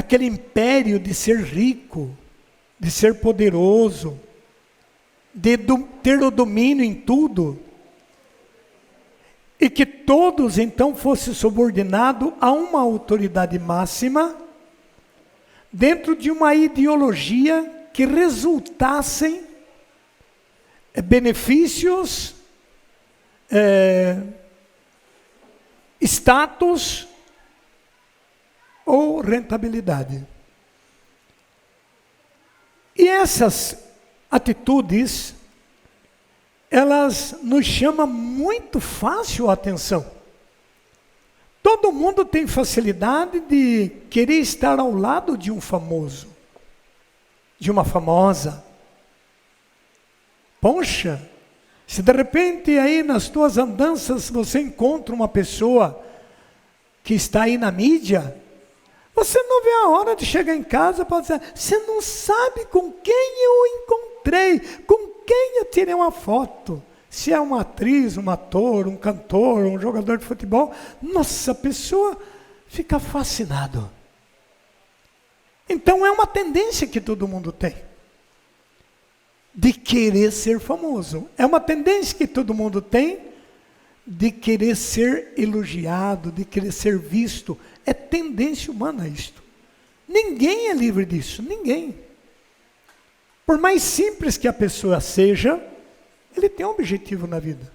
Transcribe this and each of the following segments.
aquele império de ser rico, de ser poderoso, de ter o domínio em tudo, e que todos então fossem subordinados a uma autoridade máxima, dentro de uma ideologia que resultassem benefícios, status ou rentabilidade. E essas atitudes, elas nos chamam muito fácil a atenção. Todo mundo tem facilidade de querer estar ao lado de um famoso, de uma famosa. Poxa, se de repente aí nas tuas andanças você encontra uma pessoa que está aí na mídia, você não vê a hora de chegar em casa para dizer, você não sabe com quem eu encontrei, com quem eu tirei uma foto. Se é uma atriz, um ator, um cantor, um jogador de futebol, nossa, a pessoa fica fascinado. Então é uma tendência que todo mundo tem, de querer ser famoso. É uma tendência que todo mundo tem, de querer ser elogiado, de querer ser visto. É tendência humana isto. Ninguém é livre disso, ninguém. Por mais simples que a pessoa seja, ele tem um objetivo na vida.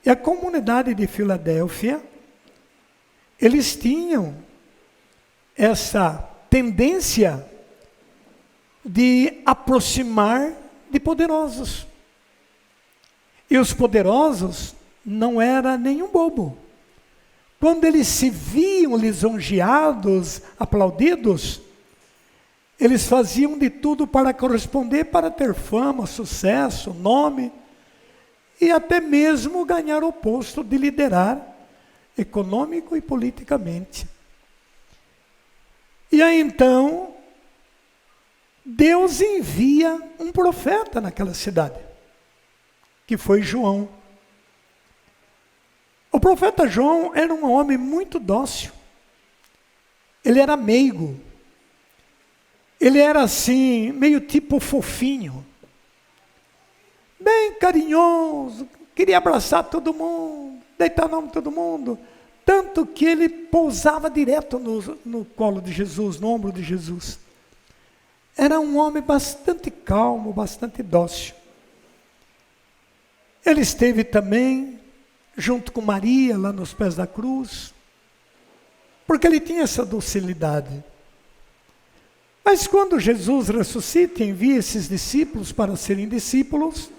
E a comunidade de Filadélfia, eles tinham essa tendência de aproximar de poderosos. E os poderosos não era nenhum bobo. Quando eles se viam lisonjeados, aplaudidos, eles faziam de tudo para corresponder, para ter fama, sucesso, nome, e até mesmo ganhar o posto de liderar econômico e politicamente. E aí então, Deus envia um profeta naquela cidade, que foi João. O profeta João era um homem muito dócil. Ele era meigo. Ele era assim, meio tipo fofinho. Bem carinhoso, queria abraçar todo mundo, deitar no ombro de todo mundo. Tanto que ele pousava direto no colo de Jesus, no ombro de Jesus. Era um homem bastante calmo, bastante dócil. Ele esteve também junto com Maria, lá nos pés da cruz, porque ele tinha essa docilidade. Mas quando Jesus ressuscita e envia esses discípulos para serem discípulos,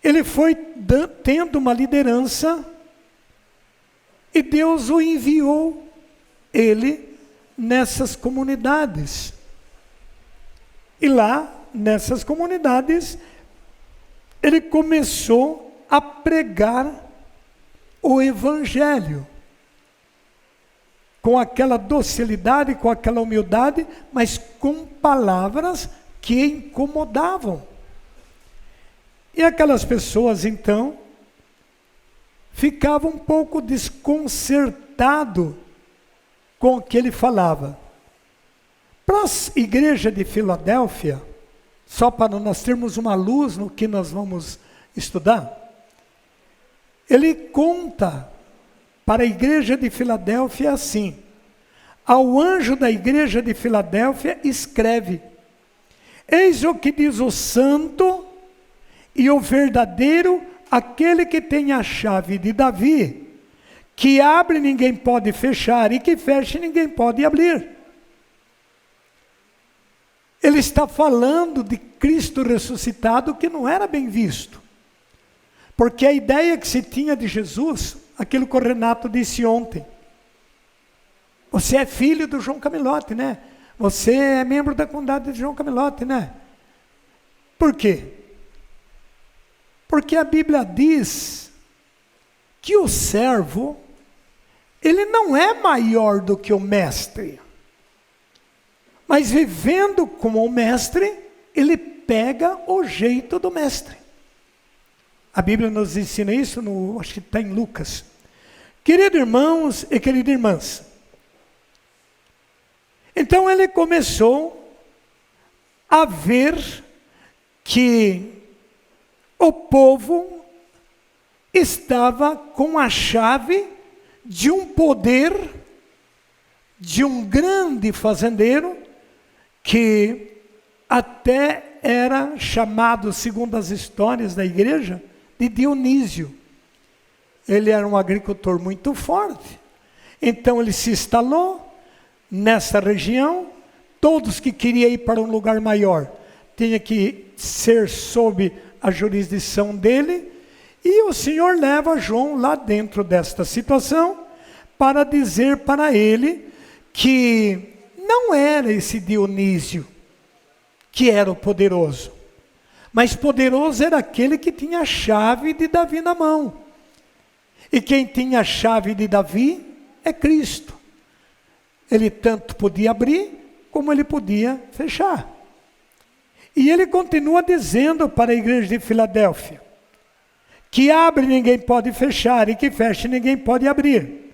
ele foi tendo uma liderança e Deus o enviou, ele, nessas comunidades. E lá, nessas comunidades, ele começou a pregar o Evangelho. Com aquela docilidade, com aquela humildade, mas com palavras que incomodavam. E aquelas pessoas, então, ficavam um pouco desconcertadas com o que ele falava. Para a igreja de Filadélfia, só para nós termos uma luz no que nós vamos estudar, ele conta para a igreja de Filadélfia assim: ao anjo da igreja de Filadélfia escreve: eis o que diz o santo e o verdadeiro, aquele que tem a chave de Davi, que abre ninguém pode fechar e que fecha ninguém pode abrir. Ele está falando de Cristo ressuscitado, que não era bem visto. Porque a ideia que se tinha de Jesus, aquilo que o Renato disse ontem: você é filho do João Camilote, né? Você é membro da comunidade de João Camilote, né? Por quê? Porque a Bíblia diz que o servo, ele não é maior do que o mestre. Mas vivendo como o mestre, ele pega o jeito do mestre. A Bíblia nos ensina isso, acho que está em Lucas. Queridos irmãos e queridas irmãs, Então ele começou a ver que o povo estava com a chave de um poder, de um grande fazendeiro, que até era chamado, segundo as histórias da igreja, de Dionísio. Ele era um agricultor muito forte. Então ele se instalou nessa região. Todos que queriam ir para um lugar maior tinham que ser sob a jurisdição dele. E o Senhor leva João lá dentro desta situação para dizer para ele que não era esse Dionísio que era o poderoso, mas poderoso era aquele que tinha a chave de Davi na mão. E quem tinha a chave de Davi é Cristo. Ele tanto podia abrir, como ele podia fechar. E ele continua dizendo para a igreja de Filadélfia, que abre ninguém pode fechar, e que fecha ninguém pode abrir.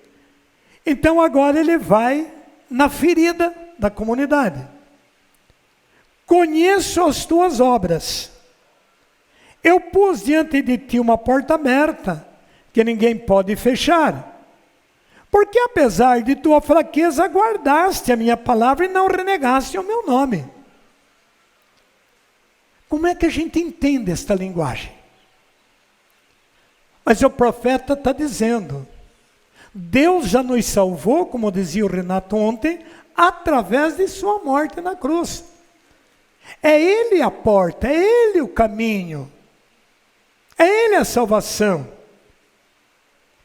Então agora ele vai na ferida da comunidade. Conheço as tuas obras. Eu pus diante de ti uma porta aberta, que ninguém pode fechar. Porque apesar de tua fraqueza, guardaste a minha palavra e não renegaste o meu nome. Como é que a gente entende esta linguagem? Mas o profeta está dizendo, Deus já nos salvou, como dizia o Renato ontem, através de sua morte na cruz. É Ele a porta, é Ele o caminho, é Ele a salvação.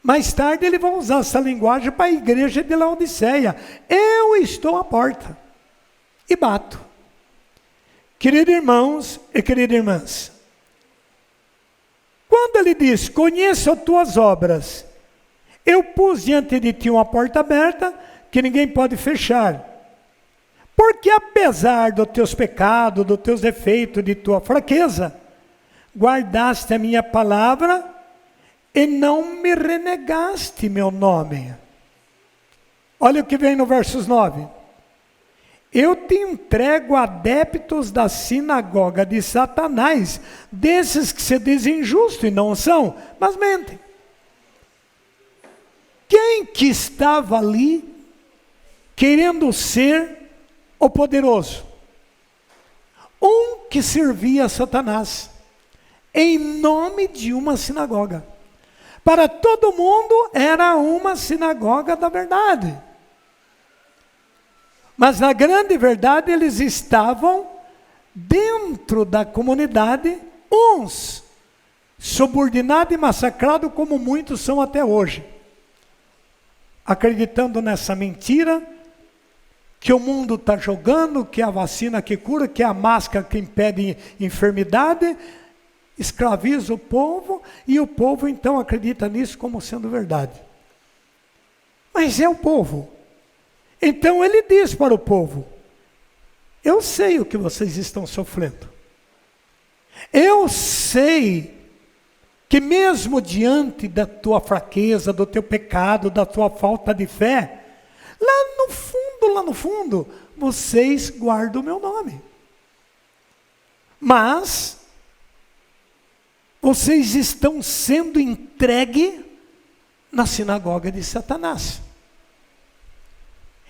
Mais tarde ele vai usar essa linguagem para a igreja de Laodiceia. Eu estou à porta e bato. Queridos irmãos e queridas irmãs, quando ele diz, conheço as tuas obras, eu pus diante de ti uma porta aberta que ninguém pode fechar. Porque apesar dos teus pecados, dos teus defeitos, de tua fraqueza, guardaste a minha palavra e não me renegaste meu nome. Olha o que vem no versos 9. Eu te entrego adeptos da sinagoga de Satanás, desses que se dizem justos e não são, mas mentem. Quem que estava ali querendo ser o poderoso? Um que servia a Satanás, em nome de uma sinagoga. Para todo mundo era uma sinagoga da verdade. Mas na grande verdade eles estavam dentro da comunidade, uns subordinados e massacrados como muitos são até hoje. Acreditando nessa mentira, que o mundo está jogando, que é a vacina que cura, que é a máscara que impede enfermidade, escraviza o povo, e o povo então acredita nisso como sendo verdade. Mas é o povo. Então ele diz para o povo, eu sei o que vocês estão sofrendo. Eu sei que mesmo diante da tua fraqueza, do teu pecado, da tua falta de fé, lá no fundo, vocês guardam o meu nome. Mas vocês estão sendo entregues na sinagoga de Satanás.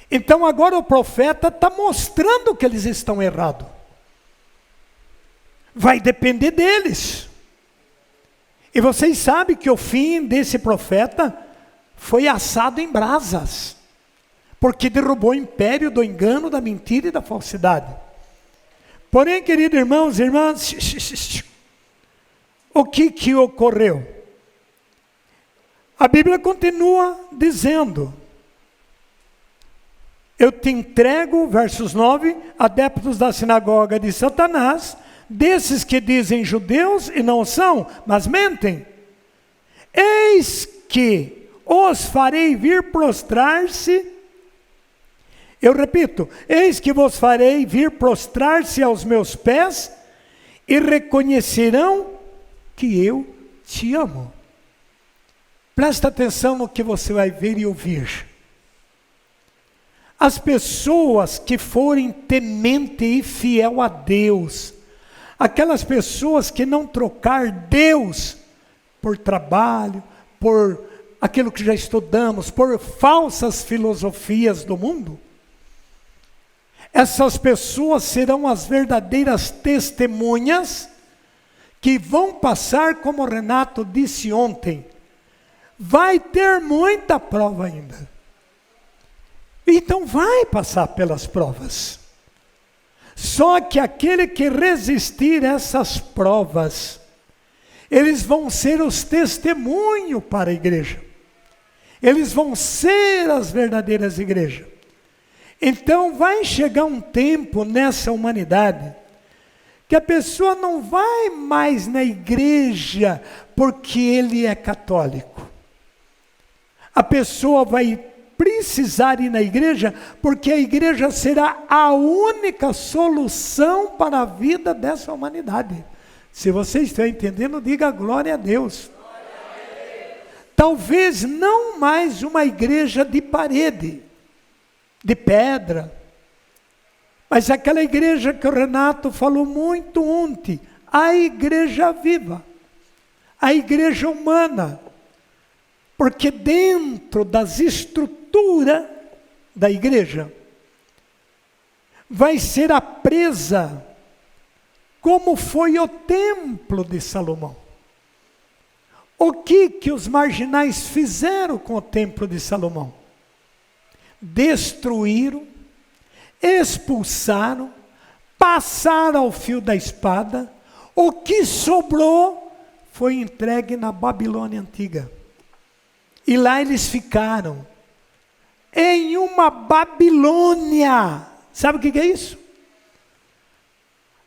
Então agora o profeta está mostrando que eles estão errados. Vai depender deles. E vocês sabem que o fim desse profeta foi assado em brasas, porque derrubou o império do engano, da mentira e da falsidade. Porém, queridos irmãos e irmãs, o que ocorreu? A Bíblia continua dizendo, eu te entrego, versos 9, adeptos da sinagoga de Satanás, desses que dizem judeus e não são, mas mentem. Eis que os farei vir prostrar-se. Eu repito, eis que vos farei vir prostrar-se aos meus pés e reconhecerão que eu te amo. Presta atenção no que você vai ver e ouvir. As pessoas que forem temente e fiel a Deus, aquelas pessoas que não trocar Deus por trabalho, por aquilo que já estudamos, por falsas filosofias do mundo, essas pessoas serão as verdadeiras testemunhas que vão passar, como o Renato disse ontem, vai ter muita prova ainda. Então vai passar pelas provas. Só que aquele que resistir a essas provas, eles vão ser os testemunhos para a igreja. Eles vão ser as verdadeiras igrejas. Então vai chegar um tempo nessa humanidade que a pessoa não vai mais na igreja porque ele é católico. A pessoa vai precisar ir na igreja porque a igreja será a única solução para a vida dessa humanidade. Se você está entendendo, diga glória a Deus. Talvez não mais uma igreja de parede, de pedra, mas aquela igreja que o Renato falou muito ontem, a igreja viva, a igreja humana, porque dentro das estruturas da igreja vai ser a presa, como foi o templo de Salomão. O que os marginais fizeram com o templo de Salomão? Destruíram, expulsaram, passaram ao fio da espada. O que sobrou foi entregue na Babilônia antiga. E lá eles ficaram, em uma Babilônia. Sabe o que é isso?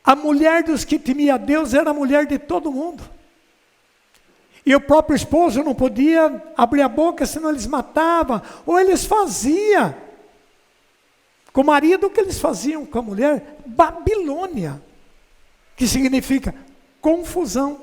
A mulher dos que temia a Deus era a mulher de todo mundo. E o próprio esposo não podia abrir a boca, senão eles matavam. Ou eles faziam com o marido o que eles faziam com a mulher. Babilônia, que significa confusão.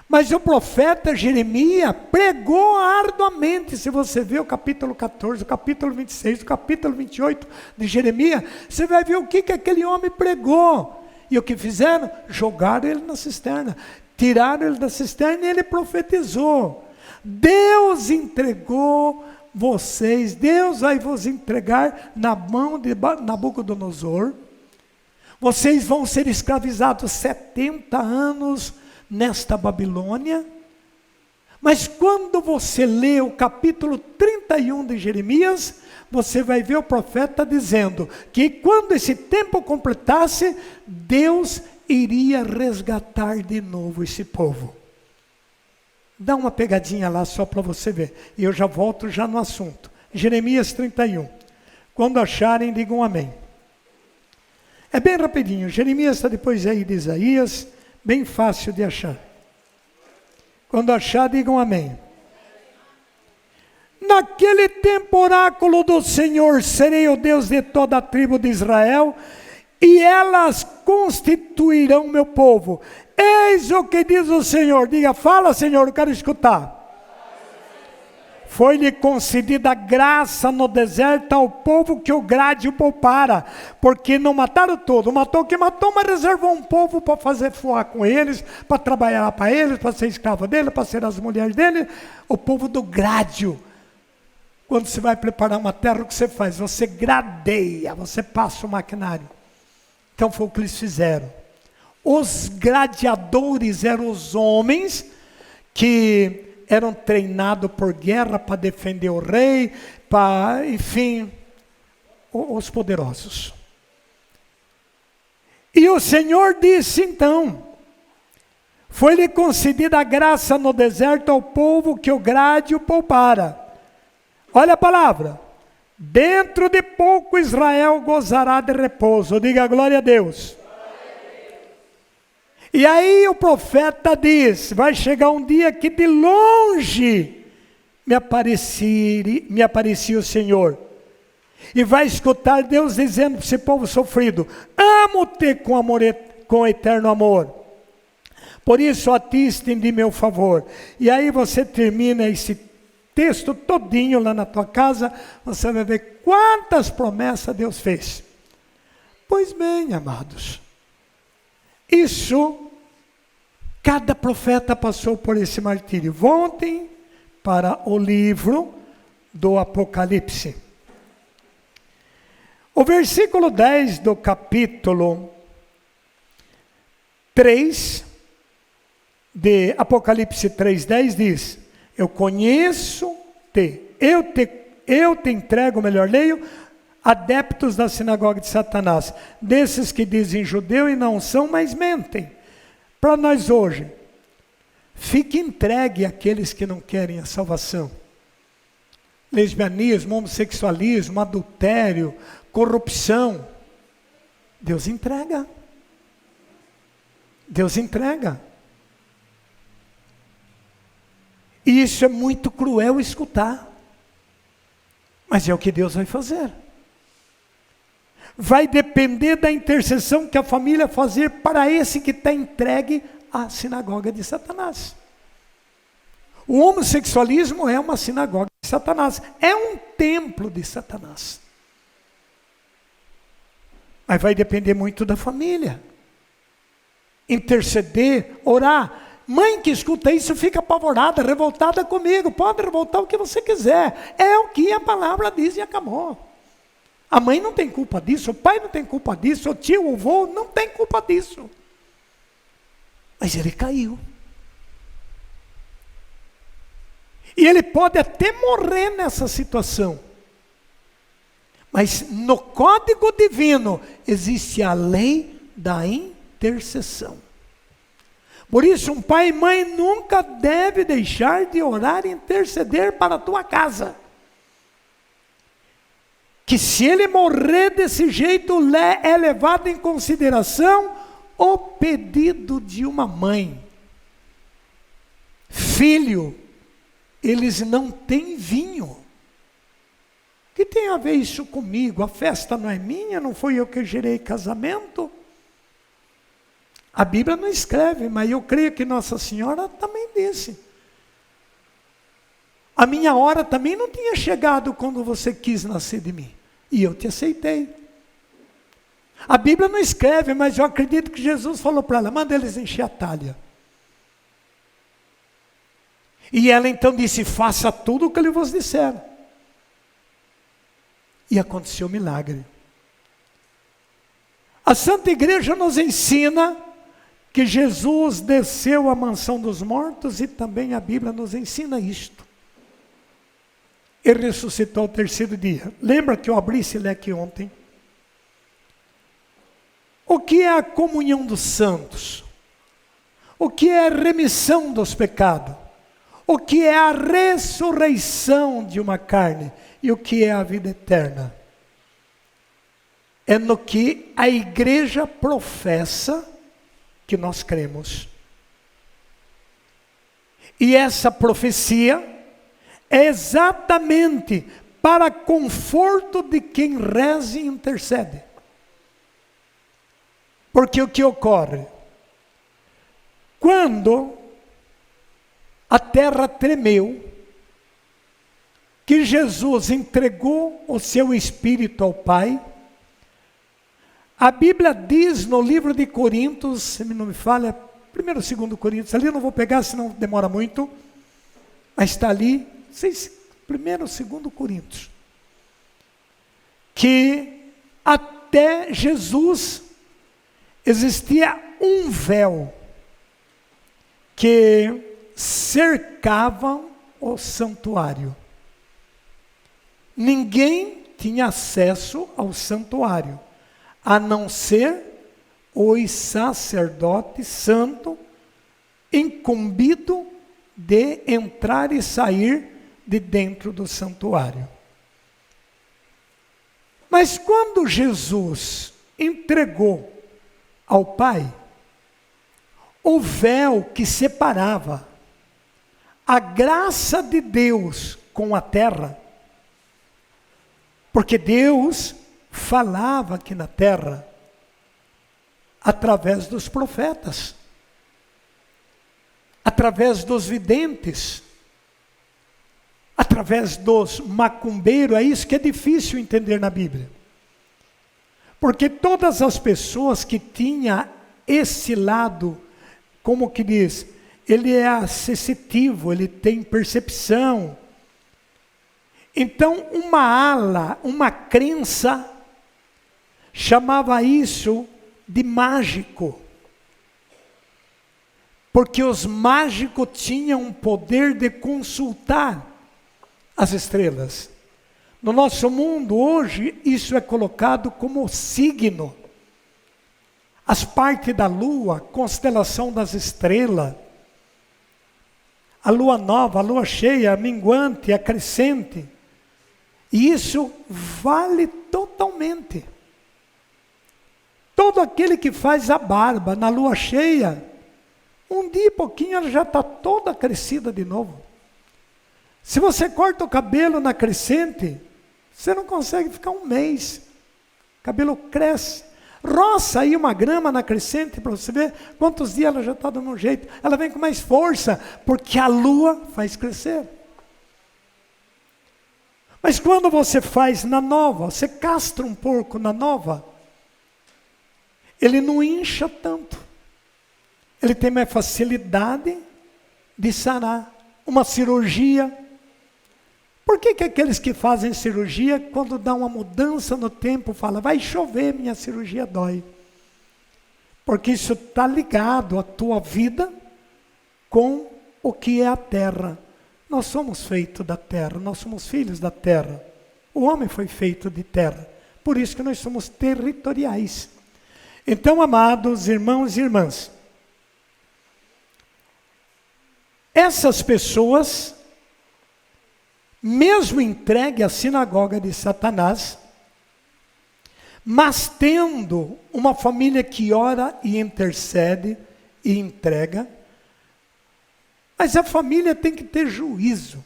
Mas o profeta Jeremias pregou arduamente. Se você vê o capítulo 14, o capítulo 26, o capítulo 28 de Jeremias, você vai ver o que aquele homem pregou. E o que fizeram? Jogaram ele na cisterna. Tiraram ele da cisterna e ele profetizou. Deus entregou vocês, Deus vai vos entregar na mão de Nabucodonosor. Vocês vão ser escravizados 70 anos nesta Babilônia. Mas quando você lê o capítulo 31 de Jeremias, você vai ver o profeta dizendo que quando esse tempo completasse, Deus iria resgatar de novo esse povo. Dá uma pegadinha lá só para você ver. E eu já volto já no assunto. Jeremias 31. Quando acharem, digam amém. É bem rapidinho. Jeremias está depois aí de Isaías. Bem fácil de achar. Quando achar, digam amém. Naquele tempo, oráculo do Senhor, serei o Deus de toda a tribo de Israel, e elas constituirão meu povo. Eis o que diz o Senhor. Diga, fala, Senhor, eu quero escutar. Foi-lhe concedida graça no deserto ao povo que o grade o poupara, porque não mataram todo, matou o que matou, mas reservou um povo para fazer foar com eles, para trabalhar para eles, para ser escravo dele, para ser as mulheres dele, o povo do grádio. Quando você vai preparar uma terra, o que você faz? Você gradeia, você passa o maquinário. Então foi o que eles fizeram. Os gladiadores eram os homens que eram treinados por guerra para defender o rei, para, enfim, os poderosos. E o Senhor disse então, foi-lhe concedida a graça no deserto ao povo que o grade o poupara. Olha a palavra. Dentro de pouco Israel gozará de repouso. Diga glória a Deus. E aí o profeta diz, vai chegar um dia que de longe me aparecia o Senhor. E vai escutar Deus dizendo para esse povo sofrido, amo-te com eterno amor. Por isso a ti estendi meu favor. E aí você termina esse texto todinho lá na tua casa, você vai ver quantas promessas Deus fez. Pois bem, amados, isso, cada profeta passou por esse martírio. Voltem para o livro do Apocalipse. O versículo 10 do capítulo 3 de Apocalipse 3:10 diz: eu conheço-te, eu te entrego, melhor leio, adeptos da sinagoga de Satanás, desses que dizem judeu e não são, mas mentem. Para nós hoje, fique entregue àqueles que não querem a salvação. Lesbianismo, homossexualismo, adultério, corrupção. Deus entrega. Deus entrega. E isso é muito cruel escutar. Mas é o que Deus vai fazer. Vai depender da intercessão que a família fazer para esse que está entregue à sinagoga de Satanás. O homossexualismo é uma sinagoga de Satanás. É um templo de Satanás. Mas vai depender muito da família. Interceder, orar. Mãe que escuta isso fica apavorada, revoltada comigo. Pode revoltar o que você quiser. É o que a palavra diz e acabou. A mãe não tem culpa disso, o pai não tem culpa disso, o tio, o avô não tem culpa disso. Mas ele caiu. E ele pode até morrer nessa situação. Mas no código divino existe a lei da intercessão. Por isso, um pai e mãe nunca deve deixar de orar e interceder para a tua casa. Que se ele morrer desse jeito, é levado em consideração o pedido de uma mãe. Filho, eles não têm vinho. O que tem a ver isso comigo? A festa não é minha, não foi eu que gerei casamento? A Bíblia não escreve, mas eu creio que Nossa Senhora também disse. A minha hora também não tinha chegado quando você quis nascer de mim. E eu te aceitei. A Bíblia não escreve, mas eu acredito que Jesus falou para ela, manda eles encher a talha. E ela então disse, faça tudo o que ele vos disser. E aconteceu o milagre. A Santa Igreja nos ensina que Jesus desceu à mansão dos mortos e também a Bíblia nos ensina isto. Ele ressuscitou ao terceiro dia. Lembra que eu abri esse leque ontem? O que é a comunhão dos santos? O que é a remissão dos pecados? O que é a ressurreição de uma carne? E o que é a vida eterna? É no que a igreja professa que nós cremos. E essa profecia é exatamente para conforto de quem reza e intercede. Porque o que ocorre? Quando a terra tremeu, que Jesus entregou o seu Espírito ao Pai, a Bíblia diz no livro de Coríntios, se não me falha, 1º e 2º Coríntios, ali eu não vou pegar, senão demora muito, mas está ali, 1º e 2º Coríntios, que até Jesus existia um véu que cercava o santuário. Ninguém tinha acesso ao santuário, a não ser os sacerdotes santos, incumbido de entrar e sair de dentro do santuário. Mas quando Jesus entregou ao Pai, o véu que separava a graça de Deus com a terra, porque Deus falava aqui na terra através dos profetas, através dos videntes, através dos macumbeiros, é isso que é difícil entender na Bíblia. Porque todas as pessoas que tinham esse lado, como que diz, ele é acessitivo, ele tem percepção. Então, uma ala, uma crença, chamava isso de mágico. Porque os mágicos tinham o poder de consultar as estrelas. No nosso mundo hoje, isso é colocado como signo. As partes da lua, constelação das estrelas, a lua nova, a lua cheia, a minguante, a crescente. E isso vale totalmente. Todo aquele que faz a barba na lua cheia, um dia e pouquinho ela já está toda crescida de novo. Se você corta o cabelo na crescente, você não consegue ficar um mês. O cabelo cresce. Roça aí uma grama na crescente para você ver quantos dias ela já está dando um jeito. Ela vem com mais força, porque a lua faz crescer. Mas quando você faz na nova, você castra um porco na nova, ele não incha tanto. Ele tem mais facilidade de sarar. Uma cirurgia. Por que aqueles que fazem cirurgia, quando dá uma mudança no tempo, falam, vai chover, minha cirurgia dói? Porque isso está ligado à tua vida com o que é a terra. Nós somos feitos da terra, nós somos filhos da terra. O homem foi feito de terra. Por isso que nós somos territoriais. Então, amados irmãos e irmãs, essas pessoas, mesmo entregue à sinagoga de Satanás, mas tendo uma família que ora e intercede e entrega, mas a família tem que ter juízo.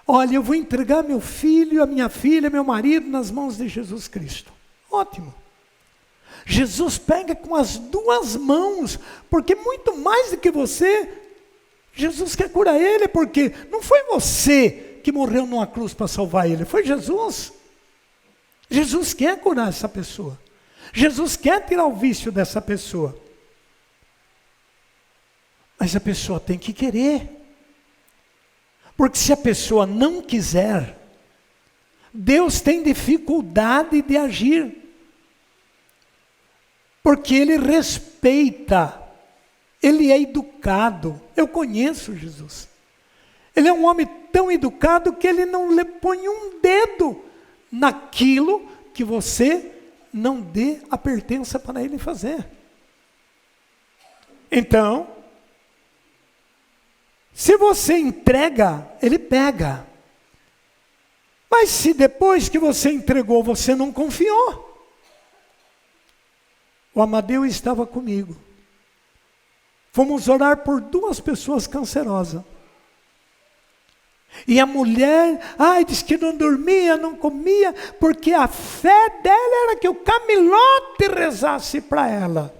Olha, eu vou entregar meu filho, a minha filha, meu marido nas mãos de Jesus Cristo. Ótimo. Jesus pega com as duas mãos, porque muito mais do que você, Jesus quer curar ele, porque não foi você que morreu numa cruz para salvar ele, foi Jesus. Jesus quer curar essa pessoa. Jesus quer tirar o vício dessa pessoa. Mas a pessoa tem que querer. Porque se a pessoa não quiser, Deus tem dificuldade de agir. Porque Ele respeita, Ele é educado. Eu conheço Jesus. Ele é um homem tão educado que Ele não lhe põe um dedo naquilo que você não dê a pertença para Ele fazer. Então, se você entrega, Ele pega. Mas se depois que você entregou, você não confiou. O Amadeu estava comigo. Fomos orar por 2 pessoas cancerosas. E a mulher, disse que não dormia, não comia, porque a fé dela era que o Camilote rezasse para ela.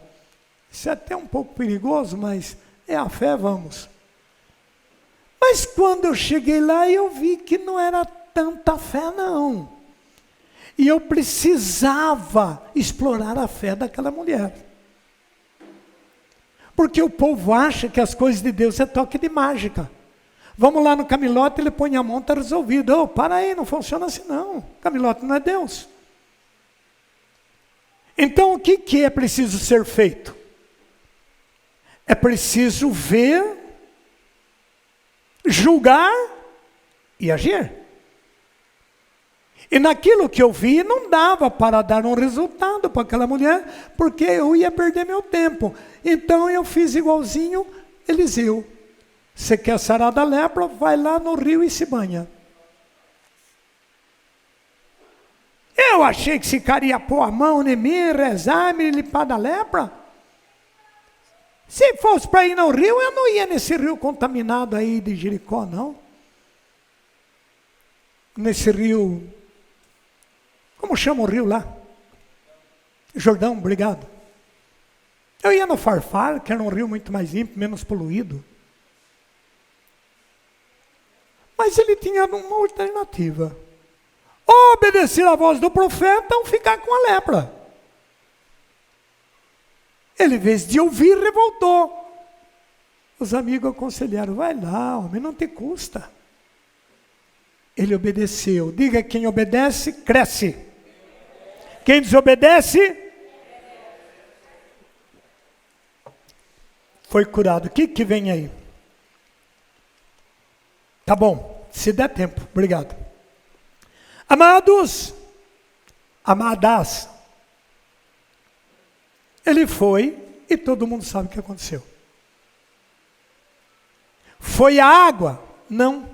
Isso é até um pouco perigoso, mas é a fé, vamos. Mas quando eu cheguei lá, eu vi que não era tanta fé, não. E eu precisava explorar a fé daquela mulher. Porque o povo acha que as coisas de Deus é toque de mágica. Vamos lá no Camilote, ele põe a mão, está resolvido. Para aí, não funciona assim não. Camilote não é Deus. Então o que é preciso ser feito? É preciso ver, julgar e agir. E naquilo que eu vi, não dava para dar um resultado para aquela mulher, porque eu ia perder meu tempo. Então eu fiz igualzinho Eliseu. Você quer sarar da lepra, vai lá no rio e se banha. Eu achei que esse cara ia pôr a mão em mim, rezar, me limpar da lepra. Se fosse para ir no rio, eu não ia nesse rio contaminado aí de Jericó, não. Nesse rio, como chama o rio lá? Jordão, obrigado. Eu ia no Farfar, que era um rio muito mais limpo, menos poluído. Mas ele tinha uma alternativa. Ou obedecer à voz do profeta ou ficar com a lepra. Ele, em vez de ouvir, revoltou. Os amigos aconselharam, vai lá, homem, não te custa. Ele obedeceu. Diga, quem obedece, cresce. Quem desobedece, foi curado. O que vem aí? Tá bom, se der tempo, obrigado. Amados, amadas, ele foi e todo mundo sabe o que aconteceu. Foi a água? Não.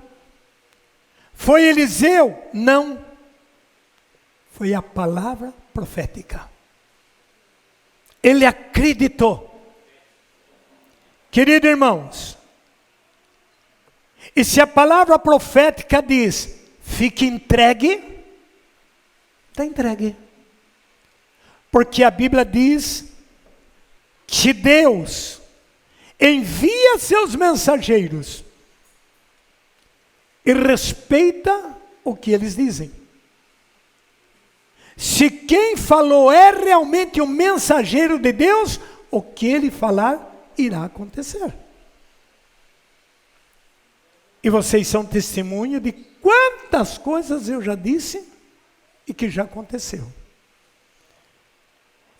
Foi Eliseu? Não. Foi a palavra profética. Ele acreditou. Queridos irmãos, e se a palavra profética diz, fique entregue, está entregue. Porque a Bíblia diz que Deus envia seus mensageiros e respeita o que eles dizem. Se quem falou é realmente um mensageiro de Deus, o que ele falar irá acontecer. E vocês são testemunha de quantas coisas eu já disse e que já aconteceu.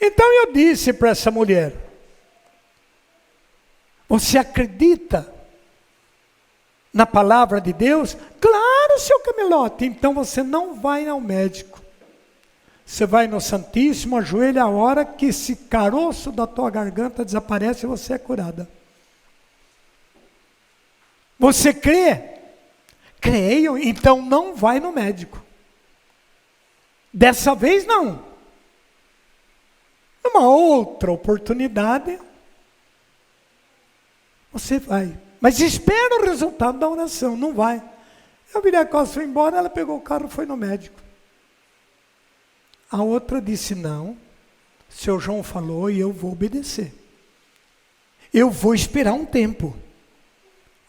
Então eu disse para essa mulher, você acredita na palavra de Deus? Claro, seu Camelote. Então você não vai ao médico. Você vai no Santíssimo, ajoelha a hora que esse caroço da tua garganta desaparece e você é curada. Você crê? Creio, então não vai no médico. Dessa vez não. Numa outra oportunidade, você vai. Mas espera o resultado da oração, não vai. Eu virei a costa, fui embora, ela pegou o carro e foi no médico. A outra disse, não, seu João falou e eu vou obedecer. Eu vou esperar um tempo.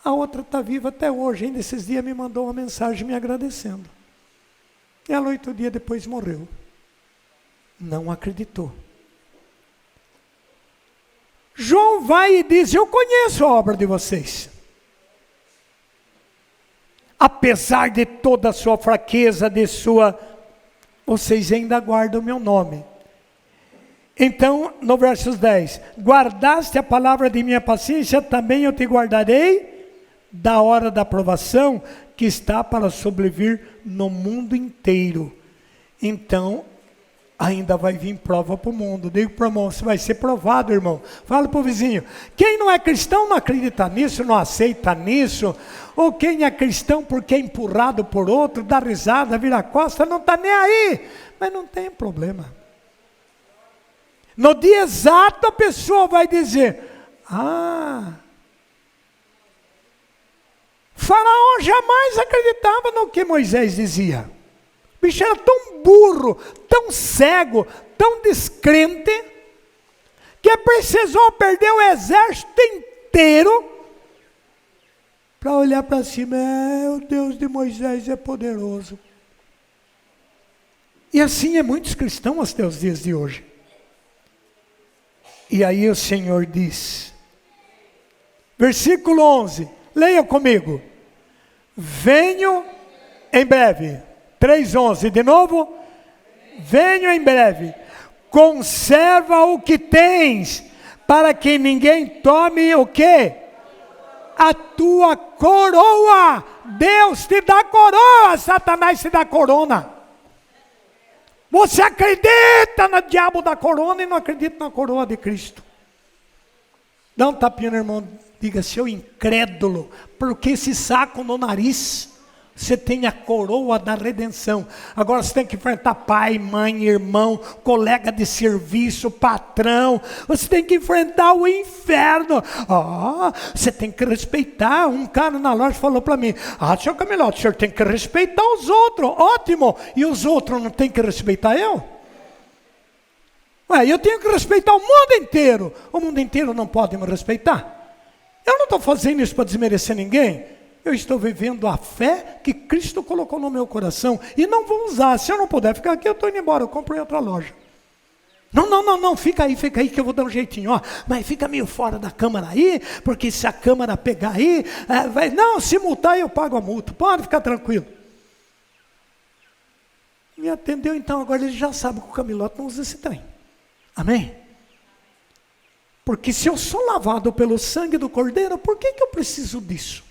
A outra está viva até hoje, ainda esses dias me mandou uma mensagem me agradecendo. E ela 8 dias depois morreu. Não acreditou. João vai e diz, eu conheço a obra de vocês. Apesar de toda a sua fraqueza, vocês ainda guardam o meu nome. Então, no verso 10, guardaste a palavra de minha paciência, também eu te guardarei da hora da provação que está para sobrevir no mundo inteiro. Então, ainda vai vir prova para o mundo. Digo para o irmão, você vai ser provado, irmão. Fala para o vizinho, quem não é cristão não acredita nisso, não aceita nisso. Ou quem é cristão porque é empurrado por outro, dá risada, vira a costa, não está nem aí. Mas não tem problema. No dia exato a pessoa vai dizer, Faraó jamais acreditava no que Moisés dizia. O bicho era tão burro, tão cego, tão descrente, que precisou perder o exército inteiro para olhar para cima. O Deus de Moisés é poderoso. E assim é muitos cristãos até os dias de hoje. E aí o Senhor diz, versículo 11, leia comigo. Venho em breve. 3:11, de novo. Venho em breve. Conserva o que tens, para que ninguém tome o quê? A tua coroa. Deus te dá coroa, Satanás te dá corona. Você acredita no diabo da corona e não acredita na coroa de Cristo. Dá um tapinha no irmão, diga, seu incrédulo, porque esse saco no nariz, você tem a coroa da redenção. Agora você tem que enfrentar pai, mãe, irmão, colega de serviço, patrão. Você tem que enfrentar o inferno. Você tem que respeitar. Um cara na loja falou para mim, seu Camelote, o senhor tem que respeitar os outros. Ótimo. E os outros não tem que respeitar eu? Eu tenho que respeitar o mundo inteiro. O mundo inteiro não pode me respeitar. Eu não estou fazendo isso para desmerecer ninguém. Eu estou vivendo a fé que Cristo colocou no meu coração. E não vou usar. Se eu não puder ficar aqui, eu estou indo embora. Eu compro em outra loja. Não. Fica aí que eu vou dar um jeitinho. Ó, mas fica meio fora da câmara aí. Porque se a câmara pegar aí, vai... Não, se multar eu pago a multa. Pode ficar tranquilo. Me atendeu então. Agora ele já sabe que o Camilote não usa esse trem. Amém? Porque se eu sou lavado pelo sangue do Cordeiro, por que eu preciso disso?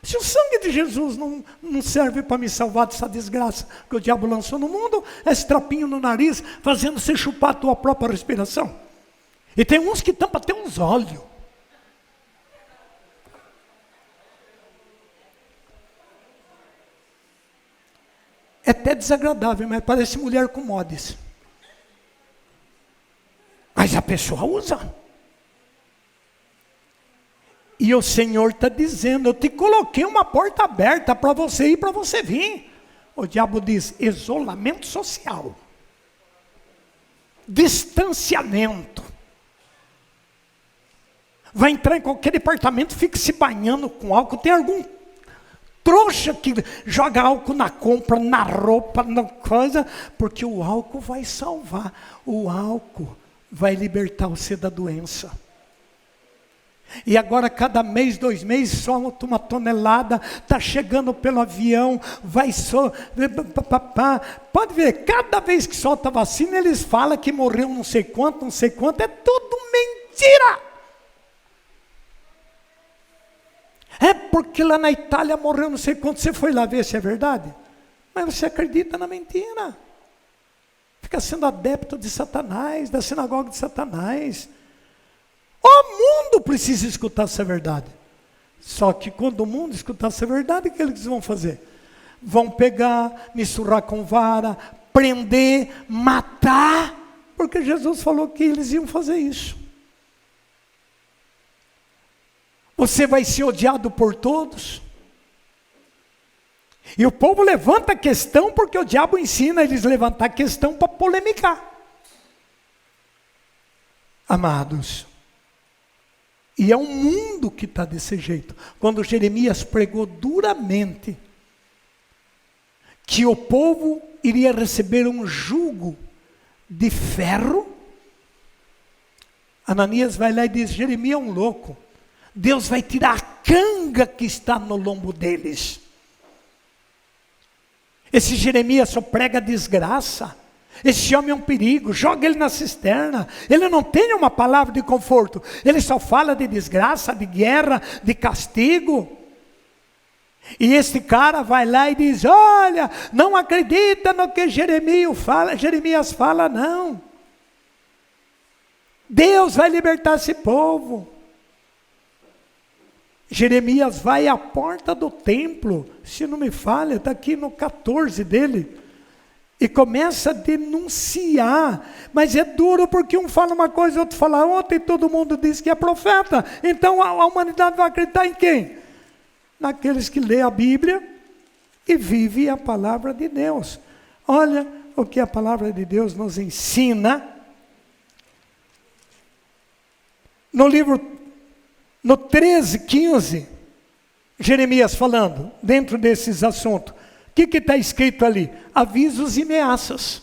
Se o sangue de Jesus não serve para me salvar dessa desgraça que o diabo lançou no mundo, esse trapinho no nariz, fazendo você chupar a tua própria respiração. E tem uns que tampam até os olhos. É até desagradável, mas parece mulher com mods. Mas a pessoa usa. E o Senhor está dizendo, eu te coloquei uma porta aberta para você ir, para você vir. O diabo diz, isolamento social. Distanciamento. Vai entrar em qualquer departamento, fica se banhando com álcool. Tem algum trouxa que joga álcool na compra, na roupa, na coisa, porque o álcool vai salvar. O álcool vai libertar você da doença. E agora cada mês, 2 meses, solta uma tonelada, está chegando pelo avião, vai só... Pode ver, cada vez que solta a vacina, eles falam que morreu não sei quanto, é tudo mentira. É porque lá na Itália morreu não sei quanto, você foi lá ver se é verdade? Mas você acredita na mentira. Fica sendo adepto de Satanás, da sinagoga de Satanás. O mundo precisa escutar essa verdade. Só que quando o mundo escutar essa verdade, o que eles vão fazer? Vão pegar, misturar com vara, prender, matar, porque Jesus falou que eles iam fazer isso. Você vai ser odiado por todos. E o povo levanta a questão porque o diabo ensina eles a levantar a questão para polemicar. Amados, e é um mundo que está desse jeito. Quando Jeremias pregou duramente que o povo iria receber um jugo de ferro, Ananias vai lá e diz, Jeremias é um louco. Deus vai tirar a canga que está no lombo deles. Esse Jeremias só prega desgraça. Esse homem é um perigo, joga ele na cisterna. Ele não tem uma palavra de conforto. Ele só fala de desgraça, de guerra, de castigo. E esse cara vai lá e diz, olha, não acredita no que Jeremias fala, não. Deus vai libertar esse povo. Jeremias vai à porta do templo, se não me falha, está aqui no 14 dele. E começa a denunciar, mas é duro porque um fala uma coisa, outro fala outra, e todo mundo diz que é profeta. Então a humanidade vai acreditar em quem? Naqueles que lê a Bíblia e vive a palavra de Deus. Olha o que a palavra de Deus nos ensina. No livro, no 13:15, Jeremias falando, dentro desses assuntos. O que está escrito ali? Avisos e ameaças.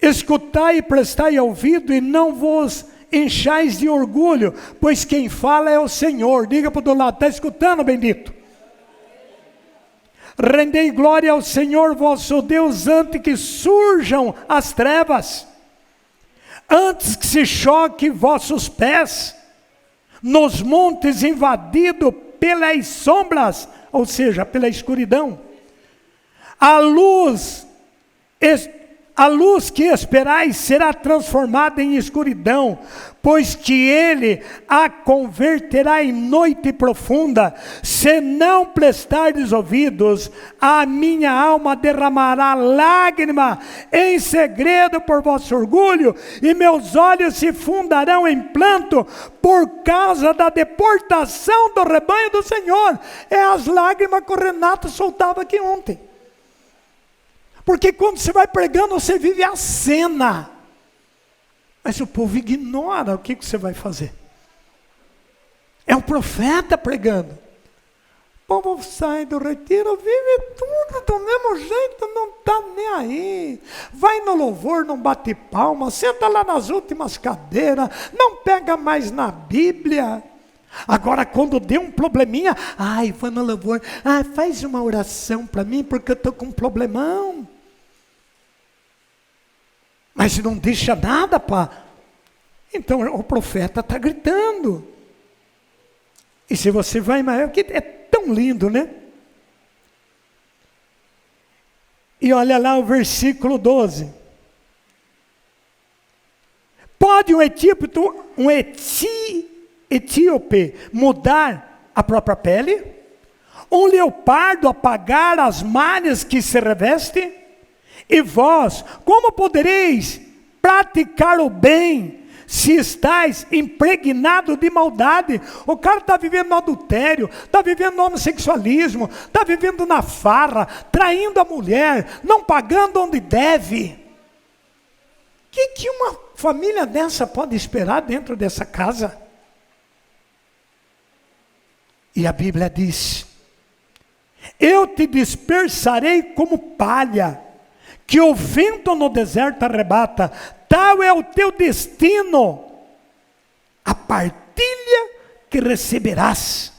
Escutai e prestai ouvido e não vos enchais de orgulho, pois quem fala é o Senhor. Diga para o do lado, está escutando, bendito? Rendei glória ao Senhor vosso Deus antes que surjam as trevas, antes que se choque vossos pés nos montes invadidos pelas sombras, ou seja, pela escuridão. A luz que esperais será transformada em escuridão, pois que ele a converterá em noite profunda. Se não prestardes ouvidos, a minha alma derramará lágrima em segredo por vosso orgulho, e meus olhos se fundarão em pranto por causa da deportação do rebanho do Senhor. É as lágrimas que o Renato soltava aqui ontem. Porque quando você vai pregando, você vive a cena. Mas o povo ignora, o que você vai fazer? É o profeta pregando. povo sai do retiro, vive tudo do mesmo jeito, não está nem aí. Vai no louvor, não bate palma, senta lá nas últimas cadeiras, não pega mais na Bíblia. Agora, quando deu um probleminha, ai, vai no louvor, faz uma oração para mim, porque eu estou com um problemão. Mas não deixa nada para... Então, o profeta está gritando. E se você vai, é tão lindo, né? E olha lá o versículo 12. Pode um etíope mudar a própria pele? Um leopardo apagar as malhas que se reveste? E vós, como podereis praticar o bem se estáis impregnado de maldade? O cara está vivendo no adultério, está vivendo no homossexualismo, está vivendo na farra, traindo a mulher, não pagando onde deve. O que uma família dessa pode esperar dentro dessa casa? E a Bíblia diz: eu te dispersarei como palha, que o vento no deserto arrebata. Tal é o teu destino, a partilha que receberás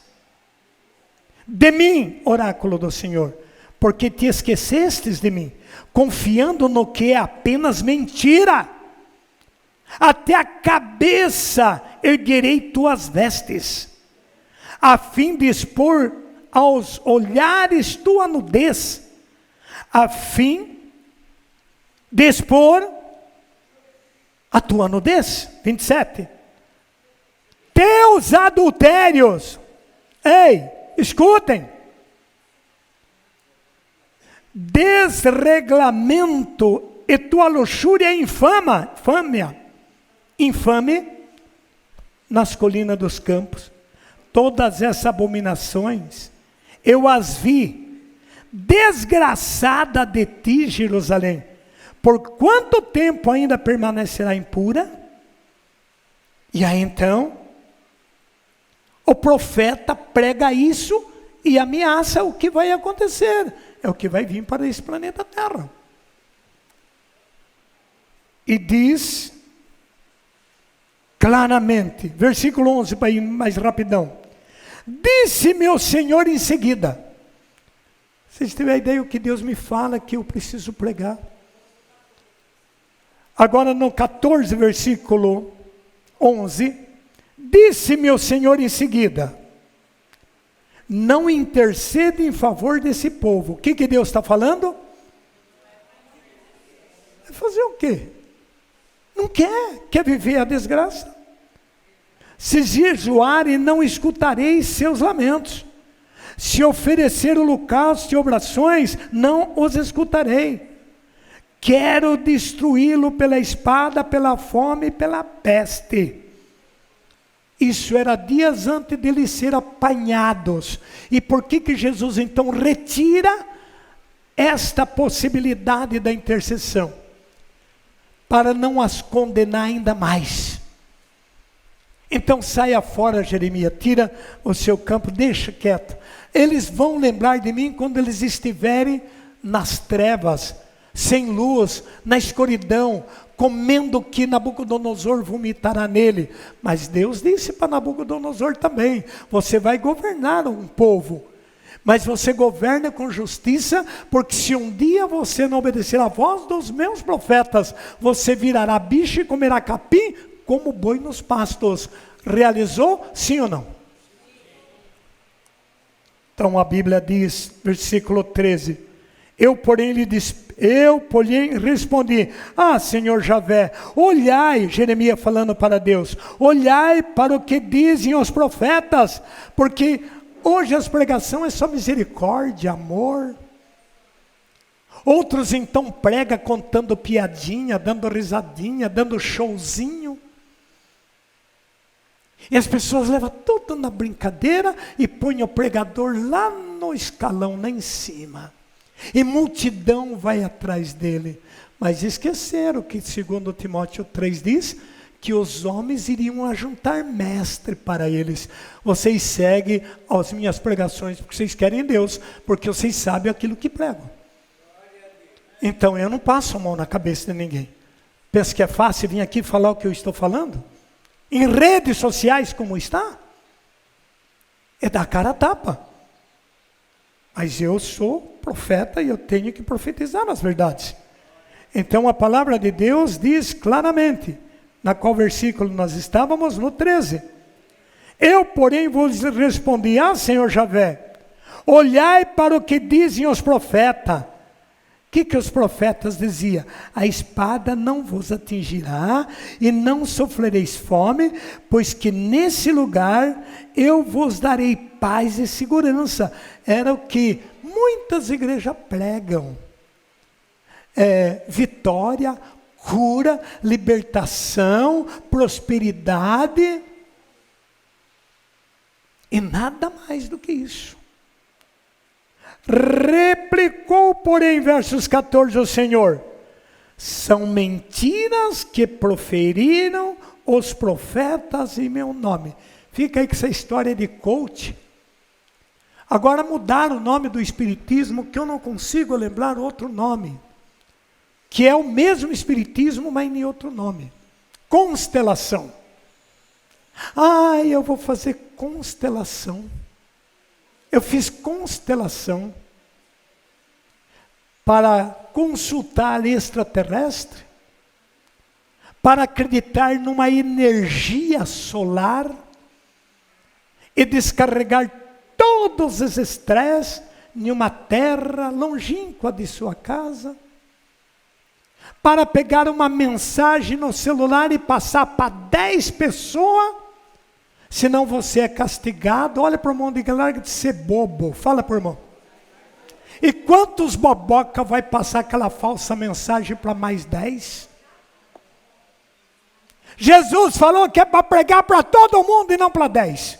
de mim, oráculo do Senhor, porque te esquecestes de mim, confiando no que é apenas mentira. Até a cabeça erguerei tuas vestes, a fim de expor aos olhares tua nudez, a fim de expor a tua nudez. 27. Teus adultérios, ei, escutem, desreglamento e tua luxúria é infâmia, infame nas colinas dos campos. Todas essas abominações, eu as vi, desgraçada de ti, Jerusalém. Por quanto tempo ainda permanecerá impura? E aí então, o profeta prega isso e ameaça o que vai acontecer. É o que vai vir para esse planeta Terra. E diz claramente, versículo 11, para ir mais rapidão. Disse-me o Senhor em seguida. Vocês têm a ideia o que Deus me fala que eu preciso pregar? Agora no 14, versículo 11, disse-me o Senhor em seguida, não intercede em favor desse povo. O que Deus está falando? Vai fazer o quê? Não quer viver a desgraça. Se jejuarem, não escutareis seus lamentos. Se oferecer holocaustos e orações, não os escutarei. Quero destruí-lo pela espada, pela fome e pela peste. Isso era dias antes deles serem apanhados. E por que Jesus então retira esta possibilidade da intercessão? Para não as condenar ainda mais. Então saia fora, Jeremias, tira o seu campo, deixa quieto. Eles vão lembrar de mim quando eles estiverem nas trevas, sem luz, na escuridão, comendo o que Nabucodonosor vomitará nele. Mas Deus disse para Nabucodonosor também, você vai governar um povo, mas você governa com justiça, porque se um dia você não obedecer à voz dos meus profetas, você virará bicho e comerá capim, como boi nos pastos. Realizou? Sim ou não? Então a Bíblia diz, versículo 13, eu porém respondi, Senhor Javé, olhai, Jeremias falando para Deus, olhai para o que dizem os profetas, porque hoje as pregações é só misericórdia, amor. Outros então pregam contando piadinha, dando risadinha, dando showzinho. E as pessoas levam tudo na brincadeira e põem o pregador lá no escalão, lá em cima. E multidão vai atrás dele. Mas esqueceram que, segundo Timóteo 3 diz, que os homens iriam ajuntar mestre para eles. Vocês seguem as minhas pregações porque vocês querem Deus, porque vocês sabem aquilo que pregam. Então eu não passo a mão na cabeça de ninguém. Pensa que é fácil vir aqui falar o que eu estou falando? Em redes sociais como está? É dar cara a tapa. Mas eu sou profeta e eu tenho que profetizar as verdades. Então a palavra de Deus diz claramente, na qual versículo nós estávamos? No 13. Eu, porém, vos respondi, Senhor Javé, olhai para o que dizem os profetas. O que os profetas diziam? A espada não vos atingirá e não sofrereis fome, pois que nesse lugar eu vos darei paz e segurança. Era o que muitas igrejas pregam. Vitória, cura, libertação, prosperidade. E nada mais do que isso. Replicou, porém, versos 14, o Senhor: são mentiras que proferiram os profetas em meu nome. Fica aí com essa história de coach. Agora mudaram o nome do espiritismo, que eu não consigo lembrar outro nome. Que é o mesmo espiritismo, mas em outro nome. Constelação. Eu vou fazer constelação. Eu fiz constelação para consultar extraterrestre, para acreditar numa energia solar e descarregar todos os estresses em uma terra longínqua de sua casa, para pegar uma mensagem no celular e passar para 10 pessoas, senão você é castigado. Olha para o irmão, diga, larga de ser bobo. Fala para o irmão. E quantos boboca vai passar aquela falsa mensagem para mais 10? Jesus falou que é para pregar para todo mundo e não para 10.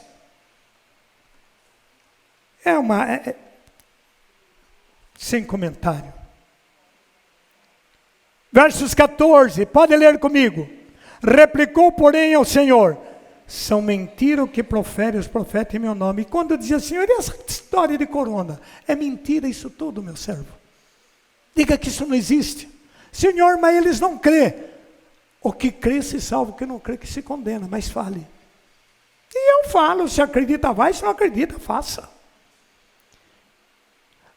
Sem comentário. Versos 14, pode ler comigo. Replicou, porém, ao Senhor: são mentiras o que proferem os profetas em meu nome. E quando eu dizia, Senhor, e essa história de corona? É mentira isso tudo, meu servo. Diga que isso não existe. Senhor, mas eles não crê. O que crê se salva, o que não crê que se condena. Mas fale. E eu falo, se acredita vai, se não acredita, faça.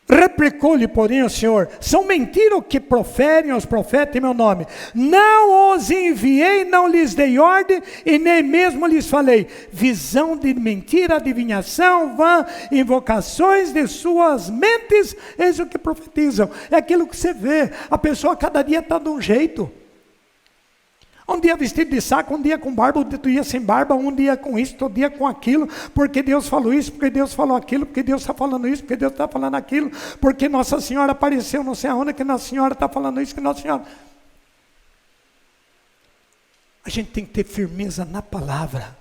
Replicou-lhe, porém, o Senhor: são mentiras o que proferem os profetas em meu nome. Não os enviei, não lhes dei ordem, e nem mesmo lhes falei. Visão de mentira, adivinhação, vã, invocações de suas mentes, eis o que profetizam. É aquilo que você vê, a pessoa cada dia está de um jeito. Um dia vestido de saco, um dia com barba, outro dia sem barba, um dia com isso, outro dia com aquilo, porque Deus falou isso, porque Deus falou aquilo, porque Deus está falando isso, porque Deus está falando aquilo, porque Nossa Senhora apareceu não sei aonde, que Nossa Senhora está falando isso, que Nossa Senhora... A gente tem que ter firmeza na palavra.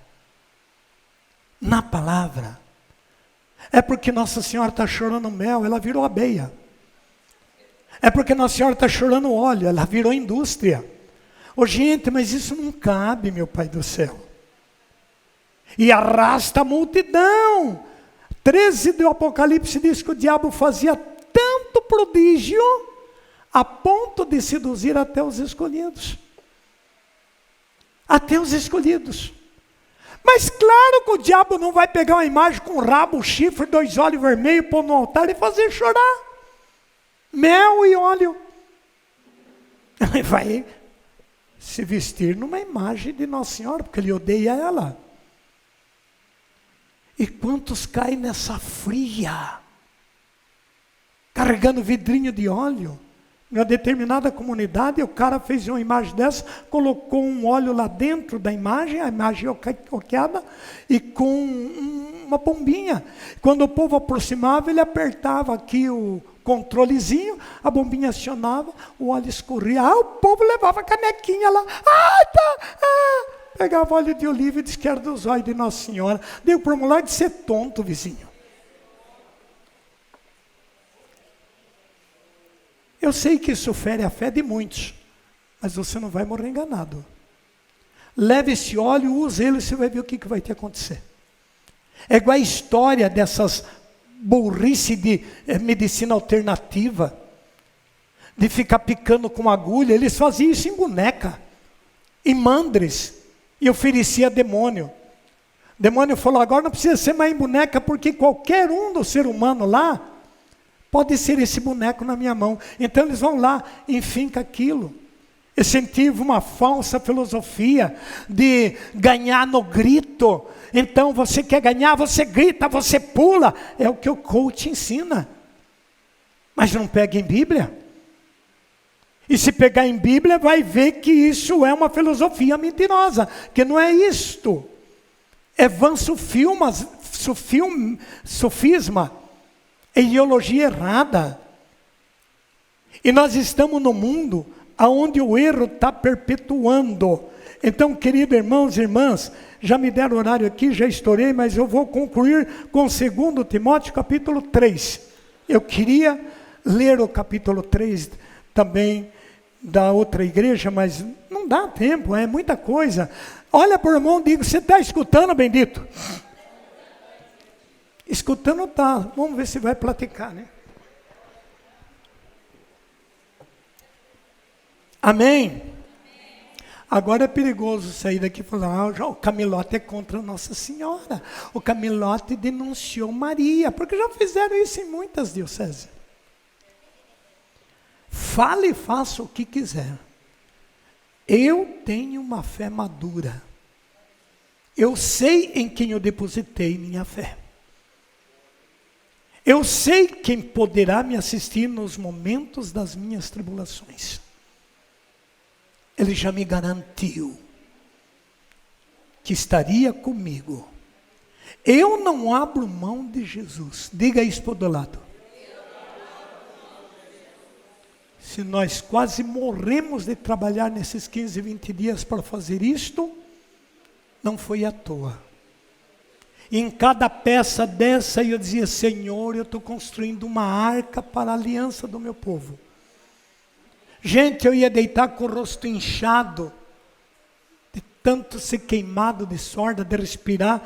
Na palavra. É porque Nossa Senhora está chorando mel, ela virou abeia. É porque Nossa Senhora está chorando óleo, ela virou indústria. Gente, mas isso não cabe, meu Pai do céu. E arrasta a multidão. 13 do Apocalipse diz que o diabo fazia tanto prodígio, a ponto de seduzir até os escolhidos. Até os escolhidos. Mas claro que o diabo não vai pegar uma imagem com rabo, chifre, 2 olhos vermelhos, pôr no altar e fazer chorar. Mel e óleo. Ele vai se vestir numa imagem de Nossa Senhora, porque ele odeia ela. E quantos caem nessa fria, carregando vidrinho de óleo? Em uma determinada comunidade, o cara fez uma imagem dessa, colocou um óleo lá dentro da imagem, a imagem oqueada, e com uma bombinha. Quando o povo aproximava, ele apertava aqui o controlezinho, a bombinha acionava, o óleo escorria. O povo levava a canequinha lá. Pegava óleo de oliva e disse que era dos olhos de Nossa Senhora. Deu para um lado de ser tonto, vizinho. Eu sei que isso fere a fé de muitos, mas você não vai morrer enganado. Leve esse óleo, use ele, você vai ver o que vai te acontecer. É igual a história dessas burrice de medicina alternativa, de ficar picando com agulha. Eles faziam isso em boneca, em mandres, e oferecia demônio. O demônio falou, agora não precisa ser mais em boneca, porque qualquer um do ser humano lá, pode ser esse boneco na minha mão. Então eles vão lá, enfinca aquilo. Incentiva uma falsa filosofia de ganhar no grito. Então você quer ganhar, você grita, você pula. É o que o coach ensina. Mas não pega em Bíblia. E se pegar em Bíblia, vai ver que isso é uma filosofia mentirosa. Que não é isto. É vã sofisma. É ideologia errada. E nós estamos no mundo aonde o erro está perpetuando. Então, queridos irmãos e irmãs, já me deram horário aqui, já estourei, mas eu vou concluir com 2 Timóteo capítulo 3. Eu queria ler o capítulo 3 também da outra igreja, mas não dá tempo, é muita coisa. Olha para o irmão e diga, você está escutando, bendito? Escutando tá, vamos ver se vai platicar, né? Amém? Agora é perigoso sair daqui e falar, o Camilote é contra Nossa Senhora. O Camilote denunciou Maria, porque já fizeram isso em muitas dioceses. Fale e faça o que quiser. Eu tenho uma fé madura. Eu sei em quem eu depositei minha fé. Eu sei quem poderá me assistir nos momentos das minhas tribulações. Ele já me garantiu que estaria comigo. Eu não abro mão de Jesus. Diga isso para o do lado. Se nós quase morremos de trabalhar nesses 15, 20 dias para fazer isto, não foi à toa. E em cada peça dessa eu dizia, Senhor, eu estou construindo uma arca para a aliança do meu povo. Gente, eu ia deitar com o rosto inchado, de tanto ser queimado de solda, de respirar